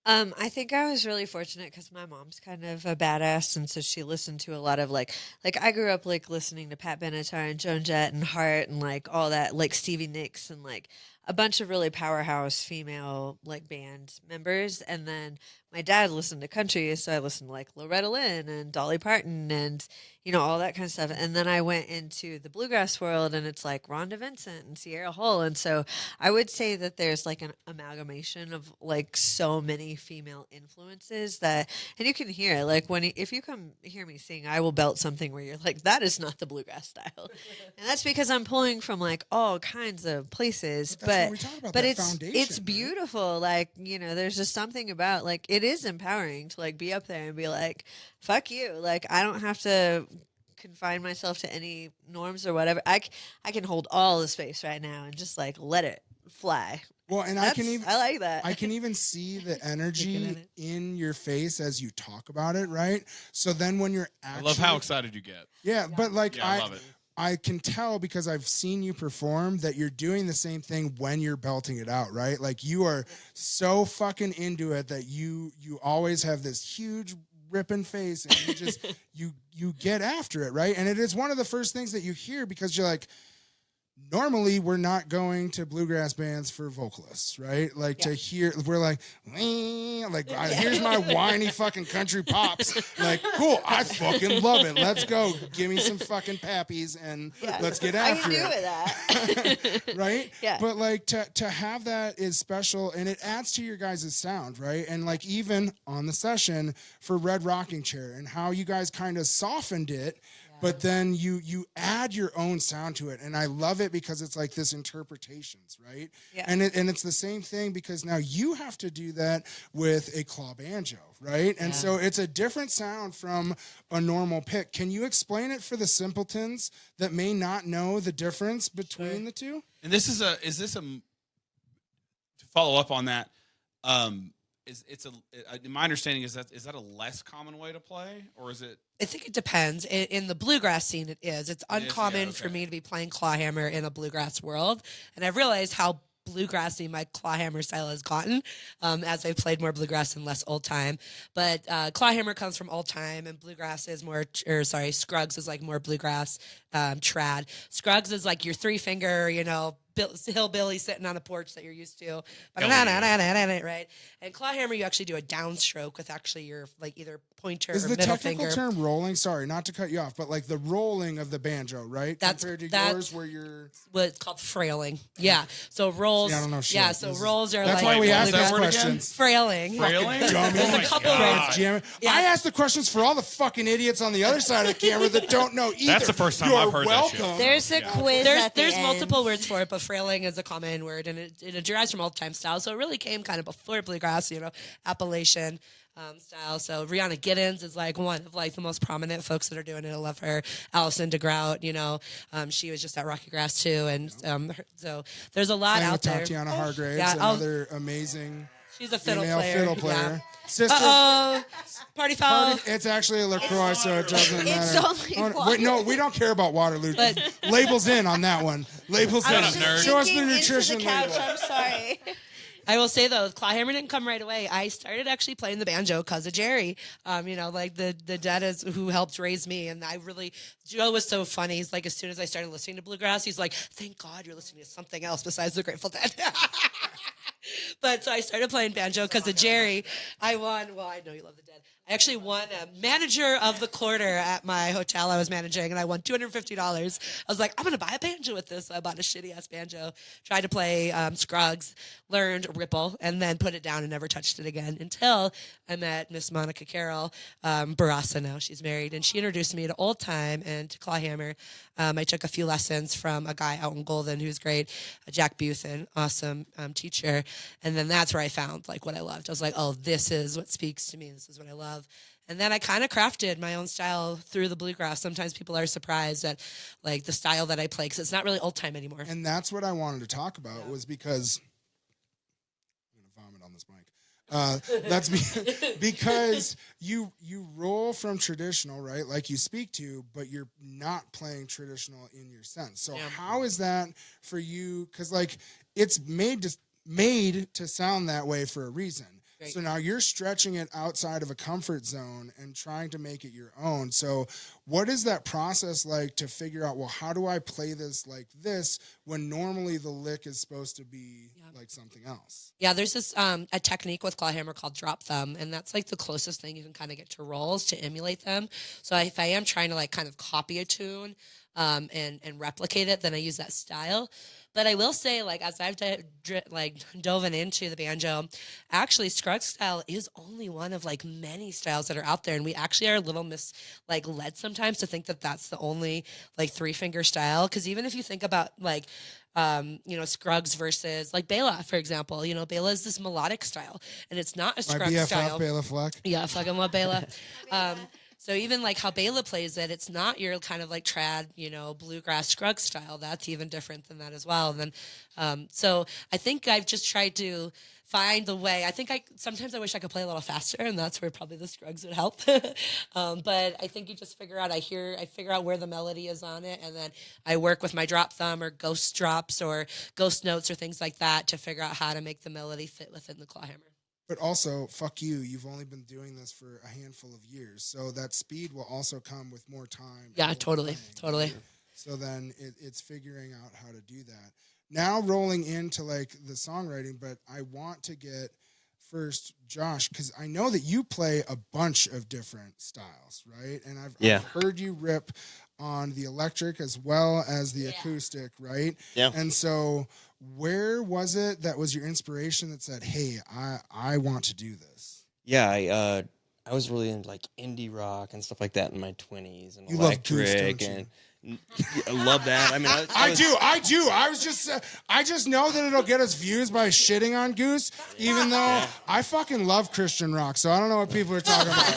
I think I was really fortunate because my mom's kind of a badass, and so she listened to a lot of like I grew up like listening to Pat Benatar and Joan Jett and Hart and like all that, like Stevie Nicks and like a bunch of really powerhouse female like band members, and then my dad listened to country, so I listened to like Loretta Lynn and Dolly Parton and all that kind of stuff. And then I went into the bluegrass world, and it's like Rhonda Vincent and Sierra Hull, and so I would say that there's like an amalgamation of like so many female influences that, and you can hear like if you come hear me sing, I will belt something where you're like, that is not the bluegrass style, and that's because I'm pulling from like all kinds of places. But that's what we talk about, that it's foundation, right? beautiful. Like there's just something about like it is empowering to like be up there and be like, fuck you. Like I don't have to confine myself to any norms or whatever. I can hold all the space right now and just like let it fly. Well, and I like that. I can even see the Looking energy at it. in your face as you talk about it, right? So then when you're I actually, love how excited you get. yeah, but like Yeah, I love it. I can tell because I've seen you perform that you're doing the same thing when you're belting it out, right? Like you are so fucking into it that you always have this huge ripping face, and you just you get after it, right? And it is one of the first things that you hear, because you're like, normally we're not going to bluegrass bands for vocalists, right? Like to hear, we're like, here's my whiny fucking country pops. Like, cool, I fucking love it. Let's go. Give me some fucking pappies and let's get after I can do it. with that. Right? Yeah. But like to have that is special, and it adds to your guys' sound, right? And like even on the session for Red Rocking Chair and how you guys kind of softened it, but then you add your own sound to it, and I love it because it's like this interpretations, right? Yeah. And it's the same thing because now you have to do that with a claw banjo, right? And so it's a different sound from a normal pick. Can you explain it for the simpletons that may not know the difference between the two? And this is to follow up on that. My understanding is that a less common way to play, or is it? I think it depends. In the bluegrass scene, it is. It's It is, uncommon yeah, for okay. me to be playing clawhammer in a bluegrass world, and I've realized how bluegrassy my clawhammer style has gotten as I've played more bluegrass and less old time. But clawhammer comes from old time, and bluegrass is more, Scruggs is like more bluegrass trad. Scruggs is like your 3-finger, hillbilly sitting on a porch that you're used to, right? And clawhammer, you actually do a downstroke with actually your like either pointer Is or the middle technical finger. term rolling? Sorry, not to cut you off, but like the rolling of the banjo, right? Compared to yours, where you're. What's called frailing. Yeah. So rolls. See, I don't know shit. Yeah. So This is- rolls are That's like why we Wait, ask what was these that word again? questions. frailing. Frailing? Dummy. There's Oh a my couple God. words. Damn it. Yeah. I ask the questions for all the fucking idiots on the other side of the camera that don't know either. That's the first time You're I've heard that shit. welcome. There's a quiz. There's at the end. multiple words for it, but frailing is a common word, and it derives from old time style. So it really came kind of before bluegrass, Appalachian style. So Rihanna Giddens is like one of like the most prominent folks that are doing it. I love her. Allison DeGrout, she was just at RockyGrass too, and so there's a lot Playing out with there. Tatiana Hargraves, Yeah, another amazing She's a fiddle female player. fiddle player. Yeah. Sister. Party foul. It's actually a LaCroix, so it doesn't It's matter. only Wait, no, we don't care about Waterloo. But- Labels in on that one. Labels in. I was just Show us the sinking into nutrition the couch. label. I'm sorry. I will say though, clawhammer didn't come right away. I started actually playing the banjo because of Jerry. Like the dad is who helped raise me, and Joe was so funny. He's like, as soon as I started listening to bluegrass, he's like, "Thank God you're listening to something else besides the Grateful Dead." But so I started playing banjo because of Jerry. I won. Well, I know you love the Dead. I actually won a manager of the quarter at my hotel I was managing, and I won $250. I was like, I'm going to buy a banjo with this. So I bought a shitty-ass banjo, tried to play Scruggs, learned Ripple, and then put it down and never touched it again until I met Miss Monica Carroll, Barassa now. She's married, and she introduced me to old time and to clawhammer. I took a few lessons from a guy out in Golden who's great, Jack Buthen, awesome teacher. And then that's where I found like what I loved. I was like, oh, this is what speaks to me. This is what I love. And then I kind of crafted my own style through the bluegrass. Sometimes people are surprised at like the style that I play because it's not really old time anymore. And that's what I wanted to talk about was because I'm going to vomit on this mic. That's because you roll from traditional, right? Like you speak to, but you're not playing traditional in your sense. So how is that for you? Because like it's made to sound that way for a reason. Right. So now you're stretching it outside of a comfort zone and trying to make it your own. So what is that process like to figure out, well, how do I play this like this when normally the lick is supposed to be like something else? Yeah, there's this a technique with clawhammer called drop thumb, and that's like the closest thing you can kind of get to rolls to emulate them. So if I am trying to like kind of copy a tune and replicate it, then I use that style. But I will say, like, as I've dove into the banjo, actually, Scruggs style is only one of, like, many styles that are out there. And we actually are a little led sometimes to think that that's the only, like, three-finger style. Because even if you think about, like, Scruggs versus, like, Bela, for example. Bela is this melodic style. And it's not a Scruggs style. My BFF, Bela Fleck. Yeah, I fucking love Bela. So even like how Bela plays it, it's not your kind of like trad, bluegrass Scruggs style. That's even different than that as well. And then, so I think I've just tried to find the way. Sometimes I wish I could play a little faster, and that's where probably the Scruggs would help. But I think you just figure out, I figure out where the melody is on it, and then I work with my drop thumb or ghost drops or ghost notes or things like that to figure out how to make the melody fit within the clawhammer. But also, fuck you, you've only been doing this for a handful of years. So that speed will also come with more time. Yeah, totally. So then it's figuring out how to do that. Now rolling into like the songwriting, but I want to get first Josh, because I know that you play a bunch of different styles, right? And I've heard you rip on the electric as well as the acoustic, right? Yeah. And so where was it that was your inspiration that said, hey, I want to do this? Yeah, I was really into like indie rock and stuff like that in my 20s and you love Goose, electric don't you? and I love that. I mean, I do. I just know that it'll get us views by shitting on Goose, even though I fucking love Christian rock. So I don't know what people are talking about.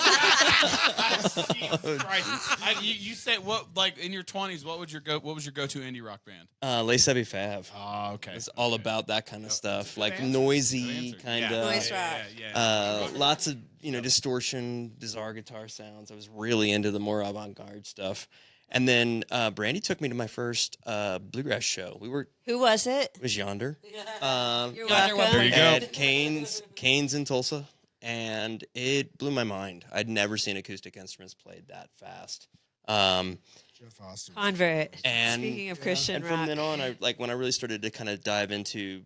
Christ. You say what? Like in your 20s, what was your go-to indie rock band? Les Savy Fav. Oh, okay. It's all about that kind of stuff, like noisy kind of Noise rock. lots of distortion, bizarre guitar sounds. I was really into the more avant-garde stuff. And then Brandy took me to my first bluegrass show. Who was it? It was Yonder. You're welcome. There you go. At Canes in Tulsa, and it blew my mind. I'd never seen acoustic instruments played that fast. Jeff Austin. Convert. And speaking of Christian and rock. from then on, when I really started to kind of dive into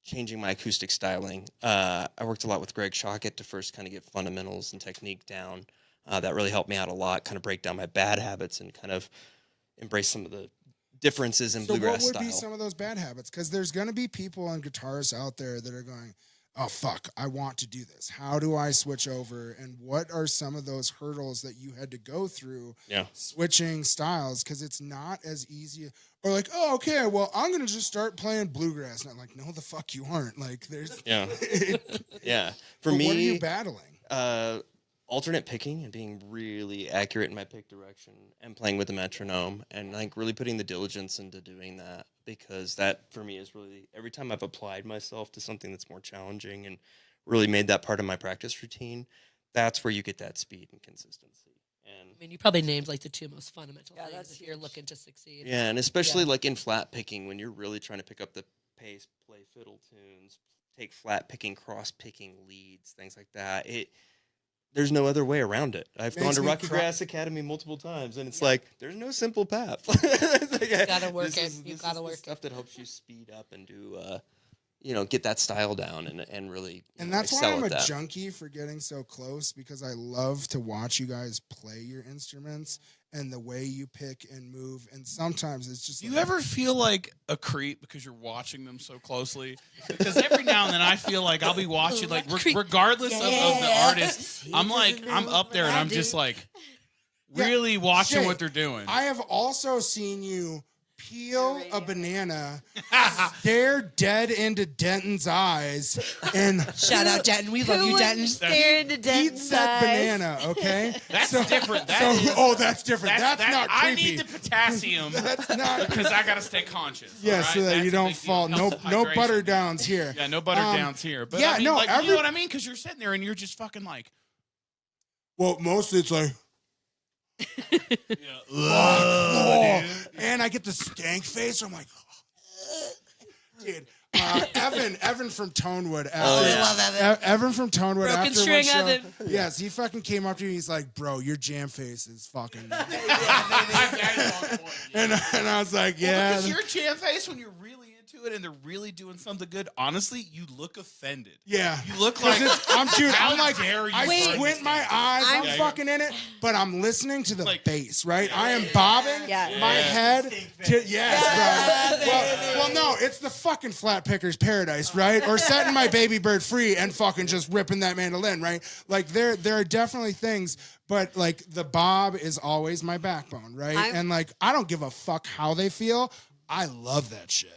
changing my acoustic styling, I worked a lot with Greg Shockett to first kind of get fundamentals and technique down. That really helped me out a lot, kind of break down my bad habits and kind of embrace some of the differences in bluegrass style. So what would be some of those bad habits? Because there's going to be people and guitarists out there that are going, oh fuck, I want to do this. How do I switch over? And what are some of those hurdles that you had to go through switching styles? Because it's not as easy. Or like, oh, okay, well, I'm gonna just start playing bluegrass. And I'm like, no, the fuck you aren't. Like, there's yeah. For me, what are you battling? Alternate picking and being really accurate in my pick direction and playing with the metronome and like really putting the diligence into doing that, because that for me is really every time I've applied myself to something that's more challenging and really made that part of my practice routine, that's where you get that speed and consistency. And I mean, you probably named like the two most fundamental things that's if you're looking to succeed. yeah, and especially like in flat picking when you're really trying to pick up the pace, play fiddle tunes, take flat picking, cross picking leads, things like that. There's no other way around it. I've gone to RockyGrass Academy multiple times, and it's like there's no simple path. You gotta work it. You gotta work it. Stuff that helps you speed up and do, get that style down and really. And that's why excel I'm at a that. junkie for getting so close, because I love to watch you guys play your instruments and the way you pick and move. And sometimes it's just. Do you ever feel like a creep because you're watching them so closely? Because every now and then I feel like I'll be watching, like regardless of the artist, I'm up there and I'm just like really watching Shay, what they're doing. I have also seen you peel a banana, stare dead into Denton's eyes, and Shout out Denton. We love you, Denton. Stare into eat Denton's that eyes. banana, okay? That's different. That's different. That's not I creepy. need the potassium That's not. because I gotta stay conscious. Yeah, all right? so that That's you a don't big deal. fall. It No, helps with no hydration. butter downs here. Yeah, no butter downs here. But yeah, I mean, no, like, you every- know what I mean? Because you're sitting there and you're just fucking like, Well, mostly it's like. oh, And I get the stank face. I'm like, dude. Evan from Tonewood. After, I love Evan. Evan from Tonewood. Broken after string one show, Evan. Yes, he fucking came up to me. He's like, bro, your jam face is fucking. and I was like, yeah. Because your jam face when you're really into it and they're really doing something good, honestly, you look offended. Yeah. You look like, I'm how like, dare you I burn squint this my thing? eyes. I'm Yeah, fucking in it, but I'm listening to the Like- bass, right? I am bobbing Yeah. my head to yes, bro. Well, no, it's the fucking flat picker's paradise, right? Or setting my baby bird free and fucking just ripping that mandolin, right? Like there are definitely things, but like the bob is always my backbone, right? And like I don't give a fuck how they feel. I love that shit.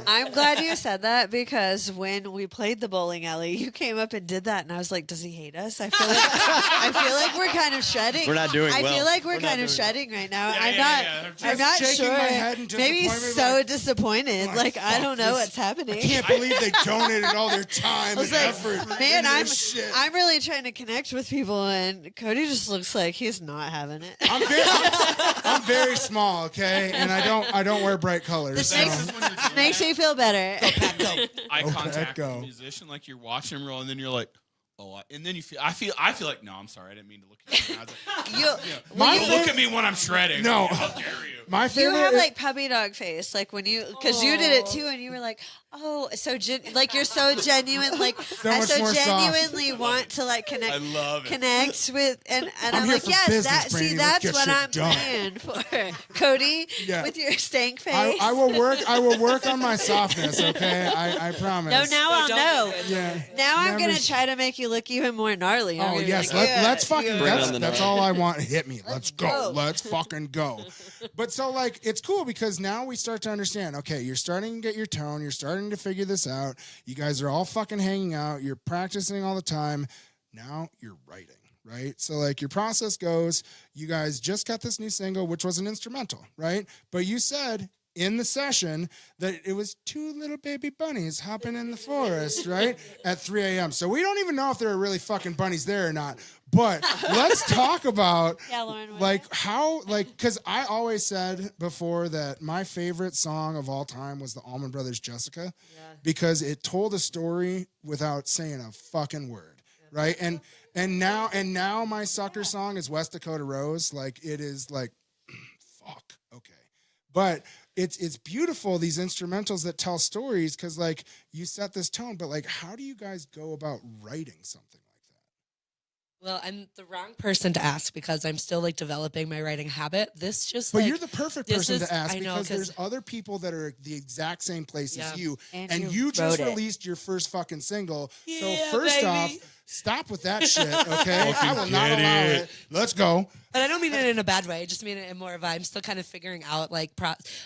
I'm glad you said that, because when we played the bowling alley, you came up and did that, and I was like, "Does he hate us?" I feel like we're kind of shedding. We're not doing I well. feel like we're We're not kind of doing shedding right now. Yeah, I'm not shaking sure. my head in Maybe he's disappointment, so like, disappointed. Like I fuck don't know this. what's happening. I can't believe they donated all their time I was and like, effort. man, into this shit. I'm really trying to connect with people, and Kodi just looks like he's not having it. I'm very small, okay, and I don't wear bright colors. This so. makes me feel better. Eye Okay, contact with go. the musician, like you're watching him roll, and then you're like, oh, and then I feel like, no, I'm sorry, I didn't mean to look at you. I was like, My don't look at me when I'm shredding. No. How dare you? My You favorite. have is- like puppy dog face, like when you, because you did it too, and you were like, "Oh, so like you're so genuine, like I much so more soft. genuinely want to like I love it. connect with, and I'm here like, for yes, business, Brandy. Let's that's get what shit I'm done." playing for, Kodi, Yeah. with your stank face. I will work on my softness, okay? I promise. No, now I'll know. Yeah. Now I'm Never gonna sh- try to make you look even more gnarly. I'm Oh gonna be yes, like, let's fucking. yeah. Bring on the That's knife. all I want. Hit me. Let's go. go. Let's fucking go. But so like it's cool because now we start to understand. Okay, you're starting to get your tone. You're starting to figure this out. You guys are all fucking hanging out. You're practicing all the time. Now you're writing. Right? So like your process goes, you guys just got this new single, which was an instrumental, right? But you said in the session that it was two little baby bunnies hopping in the forest, right? At 3 a.m. So we don't even know if there are really fucking bunnies there or not. But let's talk about Yeah, Lauren, like how, like, because I always said before that my favorite song of all time was the Allman Brothers' Jessica, because it told a story without saying a fucking word, right? And now my sucker song is West Dakota Rose. Like it is like, fuck, okay, but it's beautiful, these instrumentals that tell stories, because like you set this tone. But like, how do you guys go about writing something like that? Well, I'm the wrong person to ask because I'm still like developing my writing habit. This just But like, you're the perfect this person is- to ask I know, because 'cause- there's other people that are the exact same place Yeah. as you, And and you you just wrote it. released your first fucking single. Yeah, so first baby. off, stop with that shit, okay? I will not get allow it. it. Let's go. But I don't mean it in a bad way. I just mean it in more of I'm still kind of figuring out like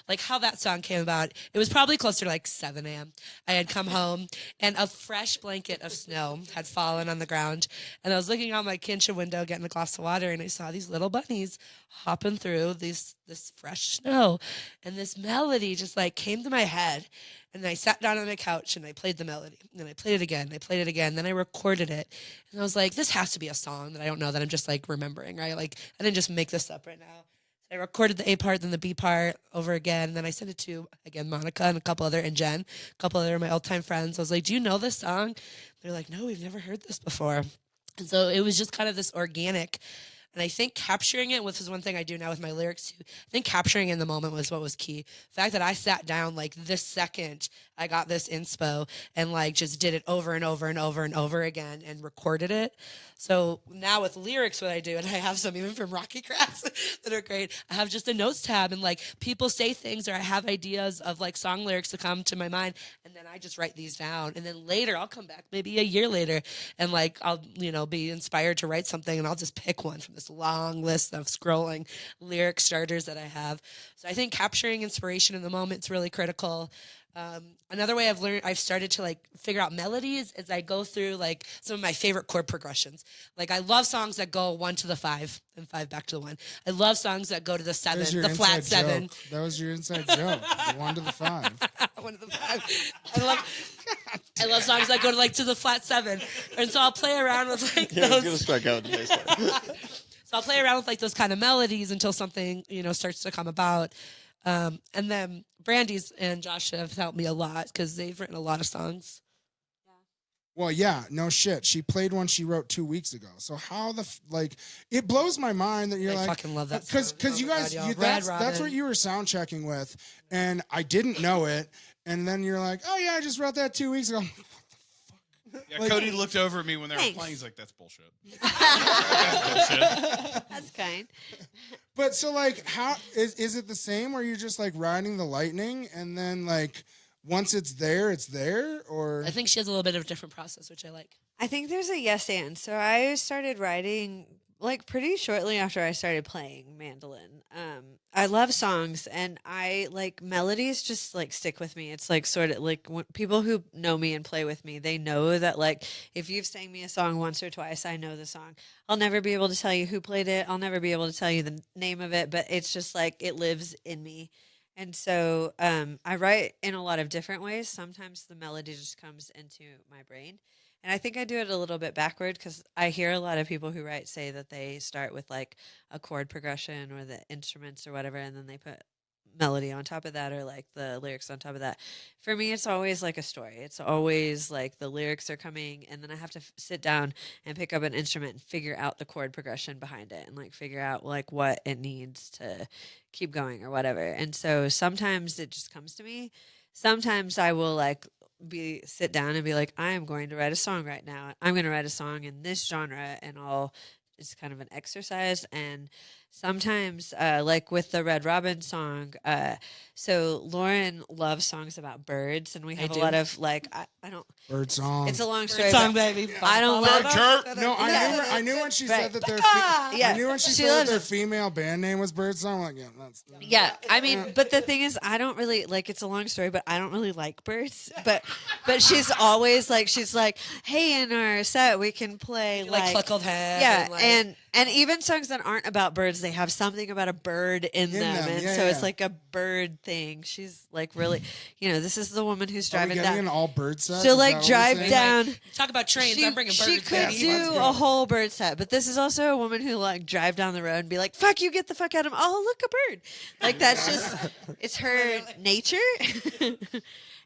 like how that song came about. It was probably closer to like 7 a.m. I had come home and a fresh blanket of snow had fallen on the ground. And I was looking out my kitchen window getting a glass of water and I saw these little bunnies hopping through this fresh snow. And this melody just like came to my head. And I sat down on my couch and I played the melody. And then I played it again. And I played it again. Then I recorded it. And I was like, this has to be a song that I don't know that I'm just like remembering, right? Like I didn't just make this up right now. So I recorded the A part, then the B part over again. And then I sent it to, again, Monica and a couple other, and Jen, a couple other of my old-time friends. I was like, do you know this song? They're like, no, we've never heard this before. And so it was just kind of this organic. And I think capturing it, which is one thing I do now with my lyrics too. I think capturing in the moment was what was key. The fact that I sat down like this second I got this inspo and like just did it over and over and over and over again and recorded it. So now with lyrics, what I do, and I have some even from RockyGrass that are great. I have just a notes tab and like people say things or I have ideas of like song lyrics that come to my mind and then I just write these down. And then later I'll come back maybe a year later and like I'll, be inspired to write something and I'll just pick one from this long list of scrolling lyric starters that I have. So I think capturing inspiration in the moment is really critical. Another way I've started to like figure out melodies is I go through like some of my favorite chord progressions. Like I love songs that go 1 to the 5 and 5 back to the 1. I love songs that go to the 7, There's your the flat inside 7. joke. That was your inside joke. The 1 to the 5. 1 to the 5. I love songs that go to like to the flat 7. And so I'll play around with like Yeah, I was gonna those. strike out the bass line. So I'll play around with like those kind of melodies until something, starts to come about. And then Brandy's and Josh have helped me a lot because they've written a lot of songs. Well, yeah, no shit. She played one she wrote 2 weeks ago. So how it blows my mind that you're I like, fucking love that because song. Oh you my guys, God, y'all. that's Red what Robin. you were sound checking with, and I didn't know it, and then you're like, oh yeah, I just wrote that 2 weeks ago. Yeah, Like- Cody looked over at me when they were Thanks. playing. He's like, "That's bullshit." That's bullshit. That's kind. But so like, how is it the same? Where you're just like riding the lightning, and then like once it's there, or I think she has a little bit of a different process, which I like. I think there's a yes and. So I started writing like pretty shortly after I started playing mandolin. I love songs and I like melodies just like stick with me. It's like sort of like when people who know me and play with me, they know that like if you've sang me a song once or twice, I know the song. I'll never be able to tell you who played it. I'll never be able to tell you the name of it, but it's just like it lives in me. And so I write in a lot of different ways. Sometimes the melody just comes into my brain. And I think I do it a little bit backward because I hear a lot of people who write say that they start with like a chord progression or the instruments or whatever, and then they put melody on top of that or like the lyrics on top of that. For me, it's always like a story. It's always like the lyrics are coming, and then I have to sit down and pick up an instrument and figure out the chord progression behind it and like figure out like what it needs to keep going or whatever. And so sometimes it just comes to me. Sometimes I will like sit down and be like, I am going to write a song right now. I'm going to write a song in this genre, and it's kind of an exercise. And sometimes, like with the Red Robin song, so Lauren loves songs about birds, and we have a do. lot of like, I don't. bird song. It's a long story. Song, but baby. I don't love. No, I knew when she said Right. that their Yeah. I knew when she She said that loves their it. female band name was Bird Song. I'm like, yeah, that's Yeah, I mean, but the thing is, I don't really like. It's a long story, but I don't really like birds. But she's always like, hey, in our set we can play Like Cluckled Head. yeah, and, like, and even songs that aren't about birds, they have something about a bird in them, and yeah, so it's yeah. like a bird thing. She's like really, this is the woman who's Are we driving getting down. an all bird set? She'll Is that like what we're drive saying? down. talk about trains. I'm bringing birds. She could baby. do let's go. a whole bird set, but this is also a woman who like drive down the road and be like, "Fuck you, get the fuck out of me!" Oh, look, a bird! Like that's just it's her nature.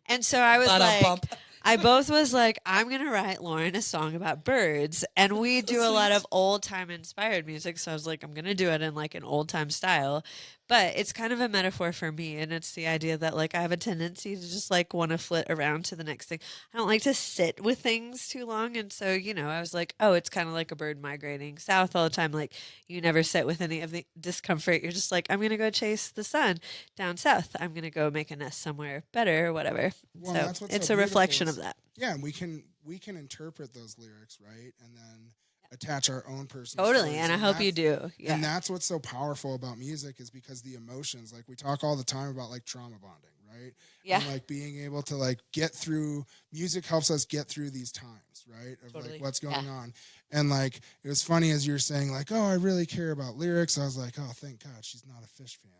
And so I was like, Bump. I both was like, I'm gonna write Lauren a song about birds, and we do a lot of old time inspired music. So I was like, I'm gonna do it in like an old time style. But it's kind of a metaphor for me, and it's the idea that like I have a tendency to just like want to flit around to the next thing. I don't like to sit with things too long, and so I was like, oh, it's kind of like a bird migrating south all the time. Like you never sit with any of the discomfort. You're just like, I'm gonna go chase the sun down south. I'm gonna go make a nest somewhere better or whatever. Well, So that's what's it's so a reflection beautiful of that. Yeah, and we can interpret those lyrics, right? And then attach our own personal Totally, stories. and I hope you do. Yeah. And that's what's so powerful about music is because the emotions, like we talk all the time about like trauma bonding, right? Yeah. And like being able to like get through, music helps us get through these times, right? Of Totally. like what's going on. And like, it was funny as you were saying like, oh, I really care about lyrics. I was like, oh, thank God she's not a Fish fan.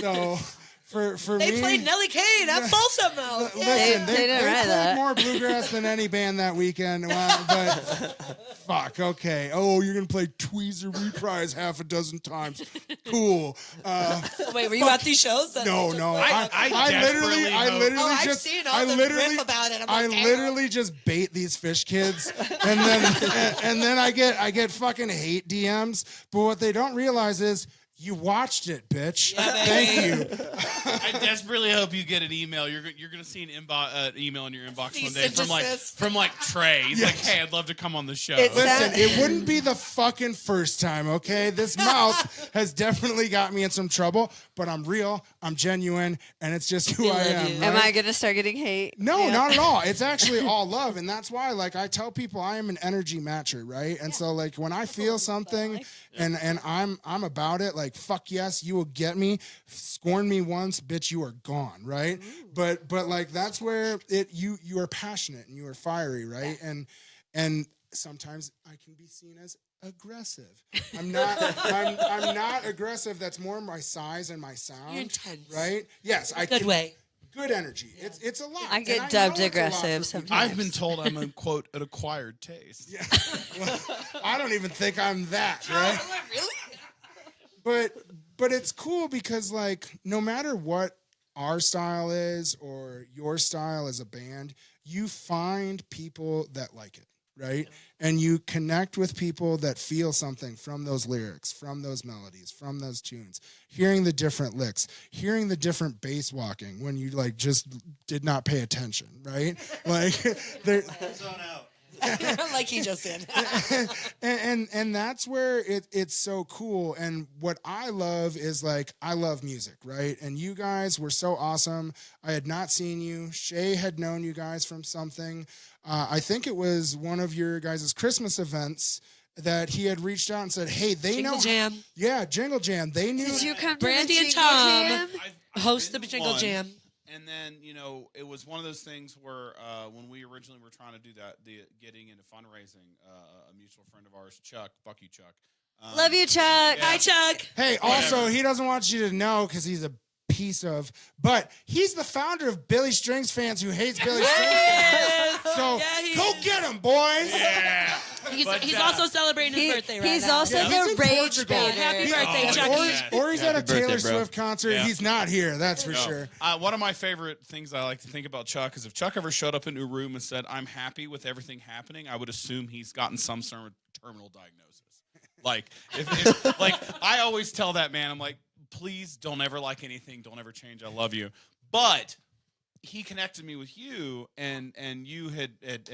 So for They me, played Nelly Kane at Folsom though. Listen, Yay. They didn't write played that. more bluegrass than any band that weekend. But fuck, okay. Oh, you're gonna play Tweezer Reprise half a dozen times. Cool. Wait, were you at these shows? No. I desperately hope- literally Oh, I've just, seen all I the literally, riff about it. I'm I like, damn. literally just bait these Fish kids, and then I get fucking hate DMs. But what they don't realize is you watched it, bitch. Yeah, Thank baby. you. I desperately hope you get an email. You're gonna see an email in your inbox Cease one day and desist. from Trey. He's like, Yes. hey, I'd love to come on the show. It's Listen, that- it wouldn't be the fucking first time, okay? This mouth has definitely got me in some trouble, but I'm real, I'm genuine, and it's just who We I love am. you. Right? Am I gonna start getting hate? No, Yeah. not at all. It's actually all love, and that's why, like, I tell people I am an energy matcher, right? And so, like, when I feel something and I'm about it, like, fuck yes, you will get me. Scorn me once, bitch, you are gone, right? But like, that's where you are passionate and you are fiery, right? And sometimes I can be seen as aggressive. I'm not I'm not aggressive. That's more my size and my sound. You're intense. Right? Yes, I Good can, way. good energy. It's a lot. I And get know dubbed it's a lot aggressive for people. sometimes. I've been told I'm a quote an acquired taste. Yeah. Well, I don't even think I'm that, right? But it's cool because like no matter what our style is or your style as a band, you find people that like it, right? And you connect with people that feel something from those lyrics, from those melodies, from those tunes, hearing the different licks, hearing the different bass walking when you like just did not pay attention, right? Like there, Like he just did. and that's where it's so cool. And what I love is like I love music, right? And you guys were so awesome. I had not seen you. Shay had known you guys from something. I think it was one of your guys' Christmas events that he had reached out and said, "Hey, they Jingle know." Jam. Yeah, Jingle Jam. They knew. Did you come to Brandy the and Jingle Tom. Jam? Host the been to Jingle one. Jam. And then, it was one of those things where when we originally were trying to do that, getting into fundraising, a mutual friend of ours, Chuck, fuck you, Chuck. Love you, Chuck. Yeah. Hi, Chuck. Hey, also, he doesn't want you to know because he's a piece of, but he's the founder of Billy Strings Fans who hates Billy Strings Fans. So Yeah, he go is. get him, boys. Yeah. He's But, also celebrating his birthday right He's now. also Yeah, he's the in rage Portugal. baiter. Happy birthday, Oh, Chucky. yeah. Or he's at a Happy birthday, Taylor bro. Swift concert. Yeah. He's not here, that's for No. sure. One of my favorite things I like to think about Chuck is if Chuck ever showed up into a room and said, "I'm happy with everything happening," I would assume he's gotten some sort of terminal diagnosis. Like, if like I always tell that man, I'm like, please don't ever like anything, don't ever change. I love you, but he connected me with you, and you had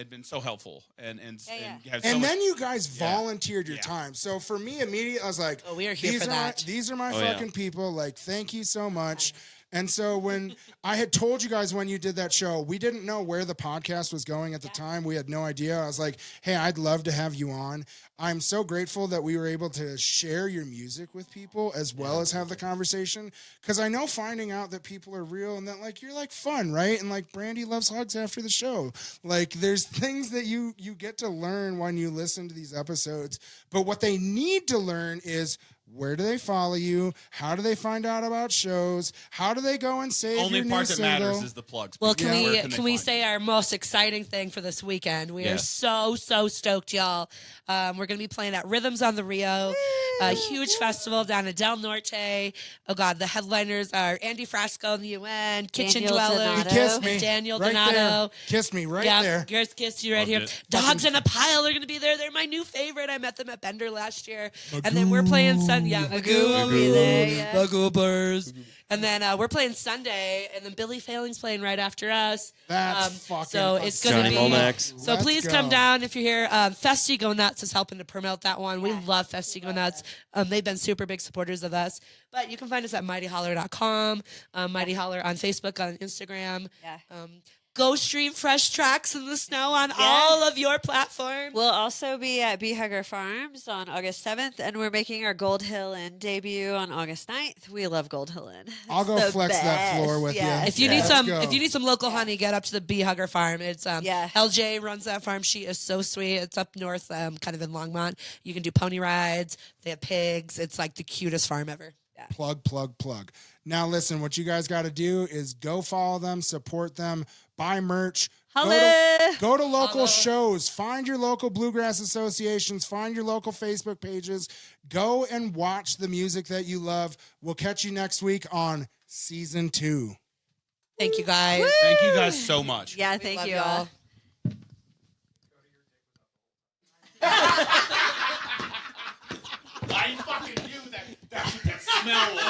been so helpful, and Yeah. had so And much- then you guys Yeah. volunteered your Yeah. time. So for me, immediately, I was like, Oh, we are here these for are that. these are my Oh, yeah. fucking people. Like, thank you so much. And so when I had told you guys when you did that show, we didn't know where the podcast was going at the time. We had no idea. I was like, hey, I'd love to have you on. I'm so grateful that we were able to share your music with people as well as have the conversation. Because I know finding out that people are real and that like you're like fun, right? And like Brandy loves hugs after the show. Like there's things that you get to learn when you listen to these episodes. But what they need to learn is Where do they follow you? How do they find out about shows? How do they go and save Only your new part that single? matters is the plugs. Well, people. can Where we they can we find say you? our most exciting thing for this weekend? We are Yes. so stoked, y'all. We're gonna be playing at Rhythms on the Rio, a huge festival down at Del Norte. Oh God, the headliners are Andy Frasco and the UN, Kitchen Daniel Dweller, Donato. You kissed me. Daniel right Donato. there. Kissed me right yeah, there. Girls Kiss You right Loved here. it. Dogs in a Pile are gonna be there. They're my new favorite. I met them at Bender last year, and then we're playing Magoo will be there, yeah. Magoobers. And then we're playing Sunday, and then Billy Failing's playing right after us. That's fucking So it's gonna Johnny be. Molnax. So Let's please go. come down if you're here. Festi Go Nuts is helping to promote that one. We love Festi Go Nuts. They've been super big supporters of us. But you can find us at mightyholler.com, Mighty Holler on Facebook, on Instagram. Yeah. Go stream Fresh Tracks in the Snow on all of your platforms. We'll also be at Bee Hugger Farms on August 7th, and we're making our Gold Hill Inn debut on August 9th. We love Gold Hill Inn. I'll go The flex that floor best, with yes. you. If you Yeah, need let's some, go. if you need some local honey, get up to the Bee Hugger Farm. It's Yeah. LJ runs that farm. She is so sweet. It's up north, kind of in Longmont. You can do pony rides. They have pigs. It's like the cutest farm ever. Plug. Now listen, what you guys got to do is go follow them, support them, buy merch. Holla! Go to local shows. Find your local bluegrass associations. Find your local Facebook pages. Go and watch the music that you love. We'll catch you next week on season 2. Thank you guys. Thank you guys so much. Yeah, We thank love you y'all. all. I fucking knew that. That's what that smell was.